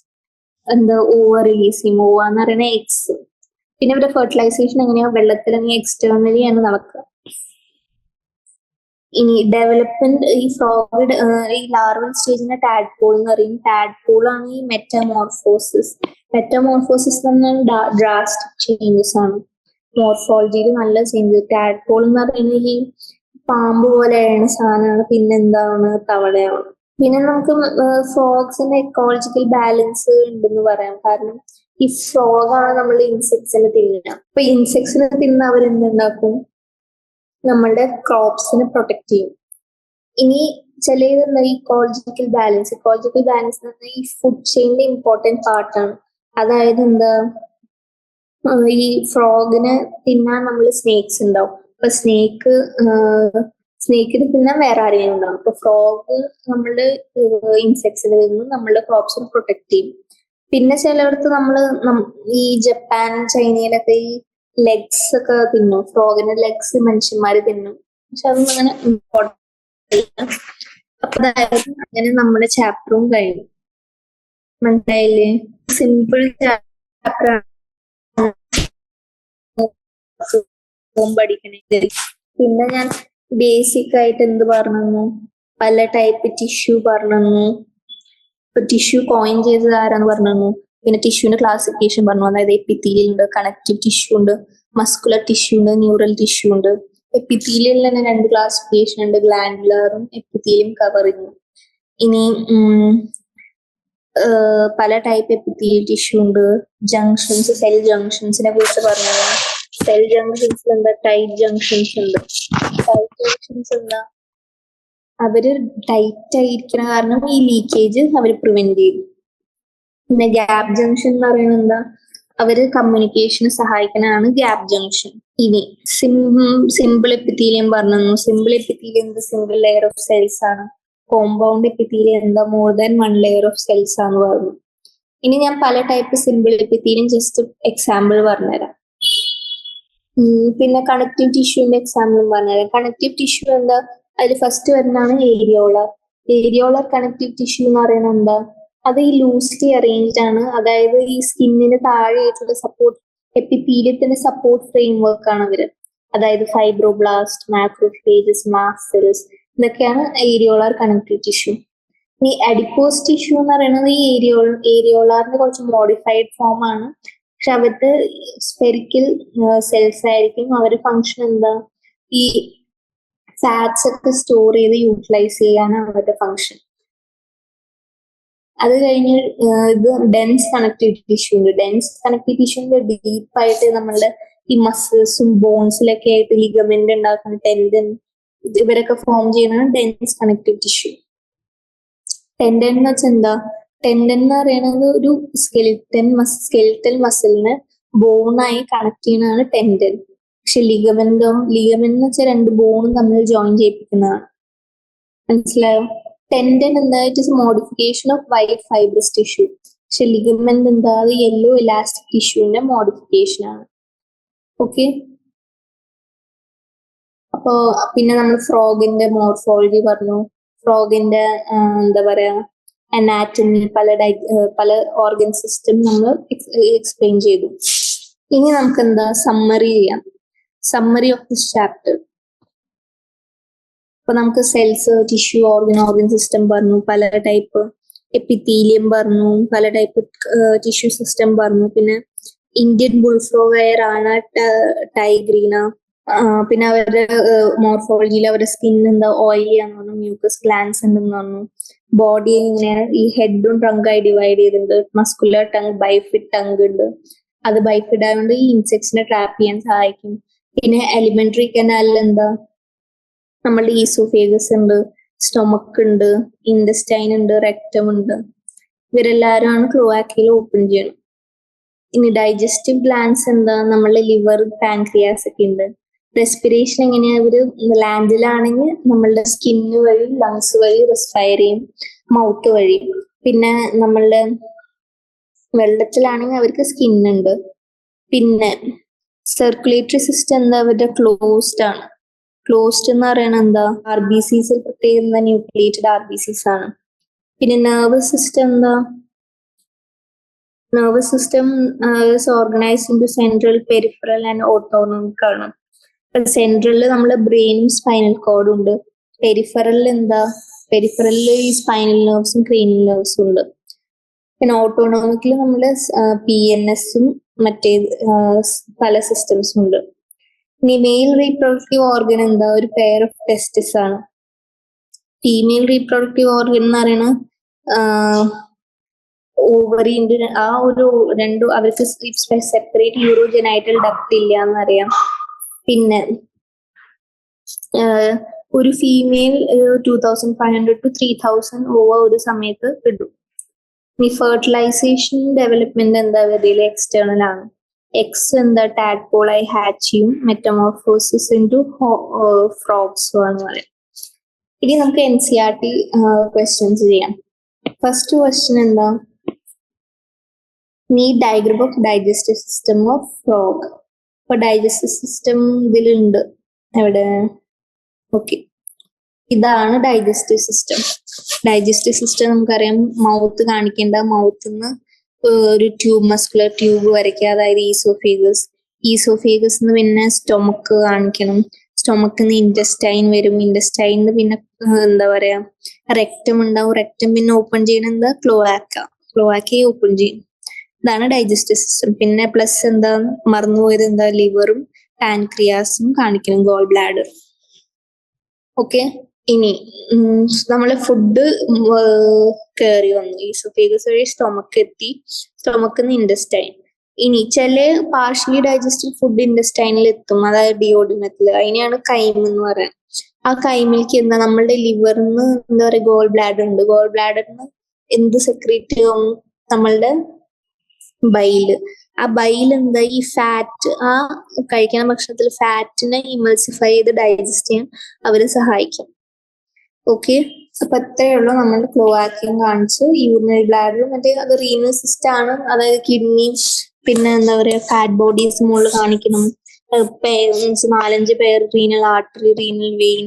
എന്താ ഓവർ റിലീസ് ചെയ്യും. ഓവ എന്ന് പറയുന്ന എക്സ്. പിന്നെ ഇവരുടെ ഫെർട്ടിലൈസേഷൻ എങ്ങനെയാ, വെള്ളത്തിൽ എക്സ്റ്റേണലി ആണ് നടക്കുക. ഇനി ഡെവലപ്മെന്റ് ഈ ഫ്രോഗ് ഈ ലാർവൽ സ്റ്റേജിനെ ടാഡ്പോൾ എന്ന് പറയും. ടാഡ്പോൾ ആണ് ഈ മെറ്റമോർഫോസിസ്. മെറ്റമോർഫോസിസ് എന്ന് ഡ്രാസ്റ്റിക് ചേഞ്ചസ് ആണ്. മോർഫോളജിയിൽ നല്ല ചേഞ്ച്. ടാഡ്പോൾ എന്ന് പറയുന്നത് ഈ പാമ്പ് പോലെയാണ് സാധനമാണ്. പിന്നെന്താണ് തവളയാണ്. പിന്നെ നമുക്ക് ഫ്രോഗ്സിന്റെ എക്കോളജിക്കൽ ബാലൻസ് ഉണ്ടെന്ന് പറയാം. കാരണം ഈ ഫ്രോഗാണ് നമ്മൾ ഇൻസെക്ട്സിനെ തിന്നുക. അപ്പൊ ഇൻസെക്ട്സിനെ തിന്ന് അവരെന്തുണ്ടാക്കും? നമ്മളുടെ ക്രോപ്സിനെ പ്രൊട്ടക്ട് ചെയ്യും. ഇനി ചിലതെന്താ ഇക്കോളജിക്കൽ ബാലൻസ്. ഇക്കോളജിക്കൽ ബാലൻസ് എന്ന് പറഞ്ഞാൽ ഈ ഫുഡ് ചെയിനിന്റെ ഇമ്പോർട്ടന്റ് പാർട്ടാണ്. അതായത് എന്താ, ഈ ഫ്രോഗിന് തിന്നാൻ നമ്മൾ സ്നേക്സ് ഉണ്ടാവും. അപ്പൊ സ്നേക്കിന് തിന്നാൻ വേറെ ആരെങ്കിലും ഉണ്ടാവും. അപ്പൊ ഫ്രോഗ് നമ്മളുടെ ഇൻസെക്ട്സിന് തിന്ന് നമ്മളുടെ ക്രോപ്സിനെ പ്രൊട്ടക്ട് ചെയ്യും. പിന്നെ ചിലയിടത്ത് ഈ ജപ്പാൻ ചൈനയിലൊക്കെ ഈ ലെഗ്സ് ഒക്കെ തിന്നും. ഫ്രോഗിന്റെ ലെഗ്സ് മനുഷ്യന്മാര് തിന്നും. പക്ഷെ അതൊന്നും അങ്ങനെ ഇമ്പോർട്ടന്റ്. അപ്പൊ അതായത് അങ്ങനെ നമ്മുടെ ചാപ്റ്ററും കഴിഞ്ഞു. മനസ്സിലായില്ലേ? സിമ്പിൾ ചാപ്റ്റർ പഠിക്കണേ. പിന്നെ ഞാൻ ബേസിക് ആയിട്ട് എന്ത് പറഞ്ഞു? പല ടൈപ്പ് ടിഷ്യൂ പറഞ്ഞു. ഇപ്പൊ ടിഷ്യൂ കോയിൻ ചെയ്തത് ആരാന്ന് പറഞ്ഞു. പിന്നെ ടിഷ്യൂന്റെ ക്ലാസിഫിക്കേഷൻ പറഞ്ഞു. അതായത് എപ്പിത്തീലിയൽ ഉണ്ട്, കണക്റ്റീവ് ടിഷ്യൂ ഉണ്ട്, മസ്കുലർ ടിഷ്യൂ ഉണ്ട്, ന്യൂറൽ ടിഷ്യൂ ഉണ്ട്. എപ്പിത്തീലിയലിൽ തന്നെ 2 ക്ലാസിഫിക്കേഷൻ ഉണ്ട്, ഗ്ലാൻഡുലറും എപ്പിത്തീലിയം കവറിങ്ങും. ഇനി പല ടൈപ്പ് എപ്പിത്തീലിയൽ ടിഷ്യൂ ഉണ്ട്. ജംഗ്ഷൻസ്, സെൽ ജംഗ്ഷൻസിനെ കുറിച്ച് പറഞ്ഞു. സെൽ ജംഗ്ഷൻസിൽ എന്താ ടൈറ്റ് ജംഗ്ഷൻസ് ഉണ്ട്. ടൈറ്റ് ജംഗ്ഷൻസ് എന്താ, അവര് ടൈറ്റ് ആയിരിക്കുന്ന കാരണം ഈ ലീക്കേജ് അവർ പ്രിവെന്റ് ചെയ്യും. പിന്നെ ഗ്യാപ് ജംഗ്ഷൻ എന്ന് പറയുന്നത് എന്താ, അവര് കമ്മ്യൂണിക്കേഷന് സഹായിക്കുന്നതാണ് ഗ്യാപ് ജംഗ്ഷൻ. ഇനി സിമ്പിൾ എപ്പിത്തീലിയം പറഞ്ഞു. Simple epithelium single layer of cells ആണ്. കോമ്പൗണ്ട് എപ്പിത്തീലിയം എന്താ, more than 1 layer of cells ആണെന്ന് പറഞ്ഞു. ഇനി ഞാൻ പല type simple epithelium just example പറഞ്ഞുതരാം. പിന്നെ കണക്റ്റീവ് ടിഷ്യൂന്റെ എക്സാമ്പിൾ പറഞ്ഞുതരാം. കണക്റ്റീവ് ടിഷ്യൂ എന്താ, അതിൽ ഫസ്റ്റ് വരുന്നതാണ് ഏരിയോളർ. ഏരിയോളർ കണക്റ്റീവ് ടിഷ്യൂ എന്ന് പറയുന്നത് എന്താ, അത് ഈ ലൂസ്ലി അറേഞ്ച്ഡ് ആണ്. അതായത് ഈ സ്കിന്നിന് താഴെയായിട്ടുള്ള സപ്പോർട്ട്, എപ്പിത്തീലിയത്തിന്റെ സപ്പോർട്ട് ഫ്രെയിംവർക്ക് ആണ് അവര്. അതായത് ഫൈബ്രോബ്ലാസ്റ്റ്, മാക്രോഫേജസ്, മാസ്റ്റ് സെൽസ്, ഇതൊക്കെയാണ് ഏരിയോളർ കണക്റ്റീവ് ടിഷ്യൂ. ഈ അഡിപ്പോസ് ടിഷ്യൂ എന്ന് പറയുന്നത് ഈ ഏരിയോളാറിന്റെ കുറച്ച് മോഡിഫൈഡ് ഫോം ആണ്. പക്ഷെ അവരുടെ സ്പെറിക്കൽ സെൽസ് ആയിരിക്കും. അവരുടെ ഫങ്ഷൻ എന്താ, ഈ ഫാറ്റ്സ് ഒക്കെ സ്റ്റോർ ചെയ്ത് യൂട്ടിലൈസ് ചെയ്യാനാണ് അവരുടെ ഫങ്ഷൻ. അത് കഴിഞ്ഞ് ഇത് ഡെൻസ് കണക്റ്റീവ് ടിഷ്യൂ ഉണ്ട്. ഡെൻസ് കണക്റ്റീവ് ടിഷ്യൂന്റെ ഡീപ്പായിട്ട് നമ്മളുടെ ഈ മസിൽസും ബോൺസിലൊക്കെ ആയിട്ട് ലിഗമെന്റ് ഉണ്ടാക്കുന്ന ടെൻഡൻ, ഇവരൊക്കെ ഫോം ചെയ്യുന്നതാണ് ഡെൻസ് കണക്റ്റീവ് ടിഷ്യൂ. ടെൻഡൻ എന്ന് വെച്ചാൽ എന്താ, ടെൻഡൻ എന്ന് പറയുന്നത് ഒരു സ്കെലിറ്റൽ മസിലിന് ബോണായി കണക്ട് ചെയ്യുന്നതാണ് ടെൻഡൻ. പക്ഷെ ലിഗമെന്റ് എന്ന് വെച്ചാൽ 2 ബോണും തമ്മിൽ ജോയിൻ ചെയ്യിപ്പിക്കുന്നതാണ്. മനസ്സിലായോ? ടെൻഡൻ എന്താ, it is modification of white fibrous tissue. പക്ഷെ ലിഗമെന്റ് എന്താ, അത് യെല്ലോ ഇലാസ്റ്റിക് ടിഷ്യൂവിന്റെ മോഡിഫിക്കേഷൻ ആണ്. ഓക്കെ. അപ്പോ പിന്നെ നമ്മൾ ഫ്രോഗിന്റെ മോർഫോളജി പറഞ്ഞു. ഫ്രോഗിന്റെ എന്താ പറയാ, അനാറ്റമി, പല ഓർഗൻ സിസ്റ്റം നമ്മൾ എക്സ്പ്ലെയിൻ ചെയ്തു. ഇനി നമുക്ക് എന്താ സമ്മറി ചെയ്യാം. Summary of this chapter. അപ്പൊ നമുക്ക് സെൽസ്, ടിഷ്യൂ, ഓർഗൻ സിസ്റ്റം പറഞ്ഞു, പല ടൈപ്പ് എപ്പിത്തീലിയം പറഞ്ഞു, പല ടൈപ്പ് ടിഷ്യൂ സിസ്റ്റം പറഞ്ഞു. പിന്നെ ഇന്ത്യൻ ബുൾഫ്രോഗ്, റാണ ടൈഗ്രീന. പിന്നെ അവരുടെ മോർഫോളജിയിൽ അവരുടെ സ്കിൻ എന്താ ഓയിലി ആണെന്ന് പറഞ്ഞു, മ്യൂക്കസ് ഗ്ലാൻസ് ഉണ്ടെന്ന് പറഞ്ഞു. ബോഡി ഇങ്ങനെയാണ്, ഈ ഹെഡും ട്രങ്കായി ഡിവൈഡ് ചെയ്തിട്ടുണ്ട്. മസ്കുലർ ടങ്, ബൈഫിഡ് ടങ് ഉണ്ട്. അത് ബൈഫിഡ് ആയതുകൊണ്ട് ഈ ഇൻസെക്ട്സിനെ ട്രാപ്പ് ചെയ്യാൻ സഹായിക്കും. പിന്നെ എലിമെന്ററി കനാലിൽ എന്താ, നമ്മളുടെ ഈസോഫേഗസ് ഉണ്ട്, സ്റ്റൊമക്ക് ഉണ്ട്, ഇൻഡസ്റ്റൈൻ ഉണ്ട്, റെക്ടം ഉണ്ട്. ഇവരെല്ലാരും ആണ് ക്ലോആക്കിയിൽ ഓപ്പൺ ചെയ്യണം. ഇനി ഡൈജസ്റ്റീവ് ഗ്ലാൻസ് എന്താ, നമ്മളുടെ ലിവർ, പാൻക്രിയാസ് ഒക്കെ ഉണ്ട്. റെസ്പിറേഷൻ എങ്ങനെയാ, ഇവര് ലാൻഡിലാണെങ്കിൽ നമ്മളുടെ സ്കിന്ന് വഴി, ലങ്സ് വഴി റെസ്പയർ ചെയ്യും, മൗത്ത് വഴി. പിന്നെ നമ്മളുടെ വെള്ളത്തിലാണെങ്കിൽ അവർക്ക് സ്കിന്നുണ്ട്. പിന്നെ സർക്കുലേറ്ററി സിസ്റ്റം എന്താ, അവരുടെ ക്ലോസ്ഡ് ആണ്. ക്ലോസ്ഡ് എന്ന് പറയുന്നത് എന്താ, RBCs പ്രത്യേകം ന്യൂക്ലിയേറ്റഡ് RBCs ആണ്. പിന്നെ നെർവസ് സിസ്റ്റം എന്താ, nervous system is organized into central, peripheral and autonomic ആണ്. സെൻട്രലിൽ നമ്മളെ ബ്രെയിനും സ്പൈനൽ കോഡും ഉണ്ട്. പെരിഫറൽ എന്താ? പെരിഫറലിൽ ഈ സ്പൈനൽ നെർവ്സും ക്രീനിയൽ നെർവ്സും ഉണ്ട്. പിന്നെ ഓട്ടോണോമിക്കിൽ നമ്മള് PNS-ഉം മറ്റേ പല സിസ്റ്റംസും ഉണ്ട്. ഇനി മെയിൽ റീപ്രൊഡക്റ്റീവ് ഓർഗൻ എന്താ? ഒരു പെയർ ഓഫ് ടെസ്റ്റിസ് ആണ്. ഫീമെയിൽ റീപ്രൊഡക്റ്റീവ് ഓർഗൻ എന്ന് പറയുന്നത് ഓവറിന്റെ ആ ഒരു അവർക്ക് സെപ്പറേറ്റ് യൂറോജെനൈറ്റൽ ഡക്ട് ഇല്ല എന്നറിയാം. പിന്നെ ഒരു ഫീമെയിൽ 2500 to 3000 ഓവർ ഒരു സമയത്ത് കിട്ടും. ഇനി ഫെർട്ടിലൈസേഷൻ ഡെവലപ്മെന്റ് എന്താ? ഇതിൽ എക്സ്റ്റേണൽ ആണ്. എക്സ് എന്താ? ടാഡ്പോളായി ഹാച്ച് ചെയ്യും. മെറ്റമോർഫോസിസ് ഇൻടു ഫ്രോഗ്സ് എന്ന് പറയും. ഇനി നമുക്ക് NCERT ക്വസ്റ്റ്യൻസ് ചെയ്യാം. ഫസ്റ്റ് ക്വസ്റ്റ്യൻ എന്താ? Need diagram of digestive system of frog. അപ്പൊ ഡൈജസ്റ്റീവ് സിസ്റ്റം ഇതിലുണ്ട്. എവിടെ? ഓക്കെ, ഇതാണ് ഡൈജസ്റ്റീവ് സിസ്റ്റം. ഡൈജസ്റ്റീവ് സിസ്റ്റം നമുക്കറിയാം, മൗത്ത് കാണിക്കേണ്ട, മൗത്തിന്ന് ഒരു മസ്കുലർ ട്യൂബ് വരയ്ക്കുക, അതായത് ഈസോഫേഗസ് പിന്നെ സ്റ്റൊമക്ക് കാണിക്കണം. സ്റ്റൊമക്കിന്ന് ഇൻറ്റസ്റ്റൈൻ വരും. ഇൻറ്റസ്റ്റൈനിന്ന് പിന്നെ എന്താ പറയാ, റെക്റ്റം ഉണ്ടാവും. റെക്റ്റം പിന്നെ ഓപ്പൺ ചെയ്യണത് എന്താ? ക്ലോവാക്കയെ ഓപ്പൺ ചെയ്യും. ഇതാണ് ഡൈജസ്റ്റീവ് സിസ്റ്റം. പിന്നെ പ്ലസ് എന്താ മറന്നുപോയത്? എന്താ? ലിവറും പാൻക്രിയാസും കാണിക്കണം, ഗോൾ ബ്ലാഡർ. ഓക്കെ, ഇനി നമ്മള് ഫുഡ് കയറി വന്നു, ഈസോഫേഗസ് വഴി സ്റ്റൊമക്ക് എത്തി, സ്റ്റൊമക്കിന്ന് ഇൻറ്റസ്റ്റൈൻ. ഇനി ചില പാർഷ്യലി ഡൈജസ്റ്റഡ് ഫുഡ് ഇൻറ്റസ്റ്റൈനിൽ എത്തും, അതായത് ഡിയോഡിനത്തിൽ. അതിനെയാണ് കൈം എന്ന് പറയുന്നത്. ആ കൈമിലേക്ക് എന്താ? നമ്മളുടെ ലിവറിന്ന് എന്താ പറയുക, ഗോൾ ബ്ലാഡർ ഉണ്ട്. ഗോൾ ബ്ലാഡറിന് എന്ത് സെക്രീറ്റ് ചെയ്യും? നമ്മളുടെ ബൈല്. ആ ബൈൽ എന്താ? ഈ ഫാറ്റ്, ആ കഴിക്കുന്ന ഭക്ഷണത്തിൽ ഫാറ്റിനെ ഇമൾസിഫൈ ചെയ്ത് ഡൈജസ്റ്റ് ചെയ്യാൻ അവര് സഹായിക്കും. ഓക്കെ, അപ്പൊ അത്രയേ ഉള്ളൂ. നമ്മൾ ക്ലോവാക്കിയം കാണിച്ച്, യൂറിനറി ബ്ലാഡർ മറ്റേ അത് റീനൽ സിസ്റ്റം ആണ്, അതായത് കിഡ്നി. പിന്നെ എന്താ പറയാ, ഫാറ്റ് ബോഡീസ് മുകളിൽ കാണിക്കണം. 4-5 പേർ റീനൽ ആർട്ടറി, റീനൽ വെയിൻ,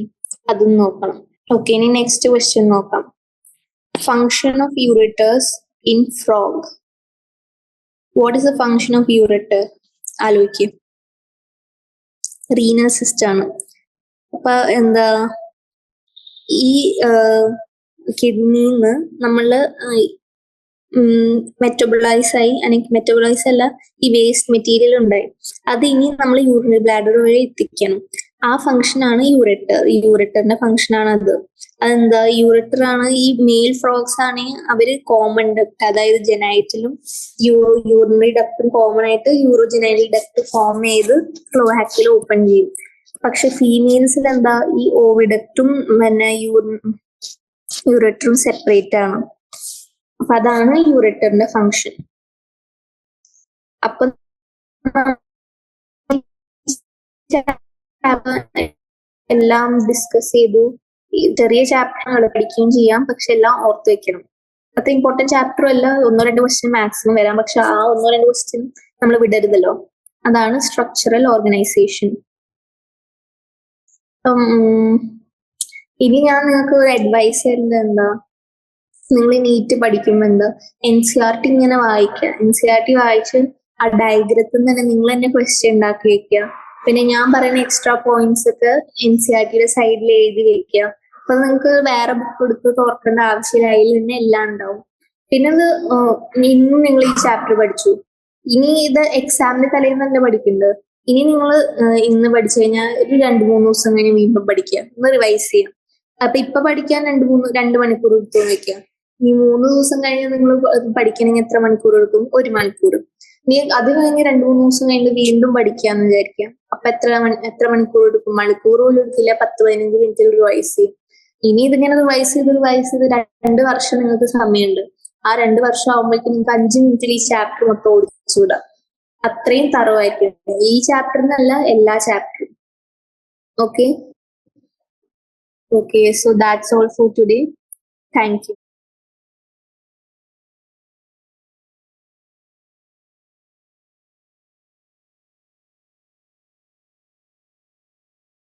അതും നോക്കണം. ഓക്കെ, ഇനി നെക്സ്റ്റ് ക്വസ്റ്റ്യൻ നോക്കാം. Function of ureters in frog. What is the function of ureter? ആലോചിക്കും. റീനൽ സിസ്റ്റം ആണ്. അപ്പൊ എന്താ, ഈ കിഡ്നിന്ന് നമ്മള് മെറ്റബോളൈസ് ആയി, അല്ലെങ്കിൽ മെറ്റബോളൈസ് അല്ല, ഈ വേസ്റ്റ് മെറ്റീരിയൽ ഉണ്ടായി, അത് ഇനി നമ്മൾ യൂറിനറി ബ്ലാഡർ വഴി എത്തിക്കണം. ആ ഫംഗ്ഷൻ ആണ് യൂറിറ്റർ. യൂറിറ്ററിന്റെ ഫംഗ്ഷൻ ആണ് അത്. അതെന്താ? യൂറിറ്റർ ആണ്. ഈ മെയിൽ ഫ്രോഗ്സ് ആണെങ്കിൽ അവര് കോമൺ ഡക്ട്, അതായത് ജെനൈറ്റിലും യൂറിനറി ഡക്റ്റും കോമൺ ആയിട്ട് യൂറോജെനൈറ്റൽ ഡക്ട് ഫോം ചെയ്ത് ക്ലോവാക്കിൽ ഓപ്പൺ ചെയ്യും. പക്ഷെ ഫീമെയിൽസിൽ എന്താ? ഈ ഓവിഡക്റ്റും പിന്നെ യൂറിറ്ററും സെപ്പറേറ്റ് ആണ്. അപ്പൊ അതാണ് യൂറിറ്ററിന്റെ ഫങ്ഷൻ. അപ്പൊ എല്ലാം ഡിസ്കസ് ചെയ്തു. ചെറിയ ചാപ്റ്ററുകൾ പഠിക്കുകയും ചെയ്യാം, പക്ഷെ എല്ലാം ഓർത്ത് വെക്കണം. അത്ര ഇമ്പോർട്ടന്റ് ചാപ്റ്ററും അല്ല, 1-2 ക്വസ്റ്റ്യൻ മാക്സിമം വരാം, പക്ഷെ ആ 1-2 ക്വസ്റ്റ്യൻ നമ്മൾ വിടരുതല്ലോ. അതാണ് സ്ട്രക്ചറൽ ഓർഗനൈസേഷൻ. ഇനി ഞാൻ നിങ്ങൾക്ക് ഒരു അഡ്വൈസ് തരുന്നത് എന്താ? നിങ്ങൾ നീറ്റ് പഠിക്കുമ്പോൾ എന്താ, NCERT ഇങ്ങനെ വായിക്കുക. NCERT വായിച്ച് ആ ഡയഗ്രത്തിൽ തന്നെ നിങ്ങൾ തന്നെ ക്വസ്റ്റ്യൻ ഉണ്ടാക്കി വെക്കുക. പിന്നെ ഞാൻ പറയുന്ന എക്സ്ട്രാ പോയിന്റ്സ് ഒക്കെ NCERTയുടെ സൈഡിൽ എഴുതി വെക്കുക. അപ്പൊ നിങ്ങൾക്ക് വേറെ ബുക്ക് എടുത്ത് തുറക്കേണ്ട ആവശ്യമില്ല, അതിൽ തന്നെ എല്ലാം ഉണ്ടാവും. പിന്നെ അത് ഇന്നും നിങ്ങൾ ഈ ചാപ്റ്റർ പഠിച്ചു, ഇനി ഇത് എക്സാമിന് തലേന്നല്ല പഠിക്കേണ്ടത്. ഇനി നിങ്ങൾ ഇന്ന് പഠിച്ചു കഴിഞ്ഞാൽ ഒരു 2-3 ദിവസം കഴിഞ്ഞ് വീണ്ടും പഠിക്കുക, ഒന്ന് റിവൈസ് ചെയ്യാം. അപ്പൊ ഇപ്പൊ പഠിക്കാൻ 2 മണിക്കൂർ എടുത്തു വെക്കുക. ഈ 3 ദിവസം കഴിഞ്ഞ് നിങ്ങൾ പഠിക്കണമെങ്കിൽ എത്ര മണിക്കൂർ എടുക്കും? 1 മണിക്കൂർ. നീ അത് കഴിഞ്ഞ് 2-3 ദിവസം കഴിഞ്ഞ് വീണ്ടും പഠിക്കാന്ന് വിചാരിക്കാം. അപ്പൊ എത്ര മണിക്കൂർ എടുക്കും? മണിക്കൂർ പോലും എടുക്കില്ല, 10-15 മിനിറ്റിൽ റിവൈസ് ചെയ്യും. ഇനി ഇതിങ്ങനെ റിവൈസ് ചെയ്ത് 2 വർഷം നിങ്ങൾക്ക് സമയമുണ്ട്. ആ 2 വർഷം ആകുമ്പോഴേക്കും നിങ്ങൾക്ക് 5 മിനിറ്റിൽ ഈ ചാപ്റ്റർ മൊത്തം ഓടിച്ചുവിടാം. അത്രയും തറവായിരിക്കും ഈ ചാപ്റ്ററിനല്ല, എല്ലാ ചാപ്റ്ററും. Okay, so that's all for today. Thank you.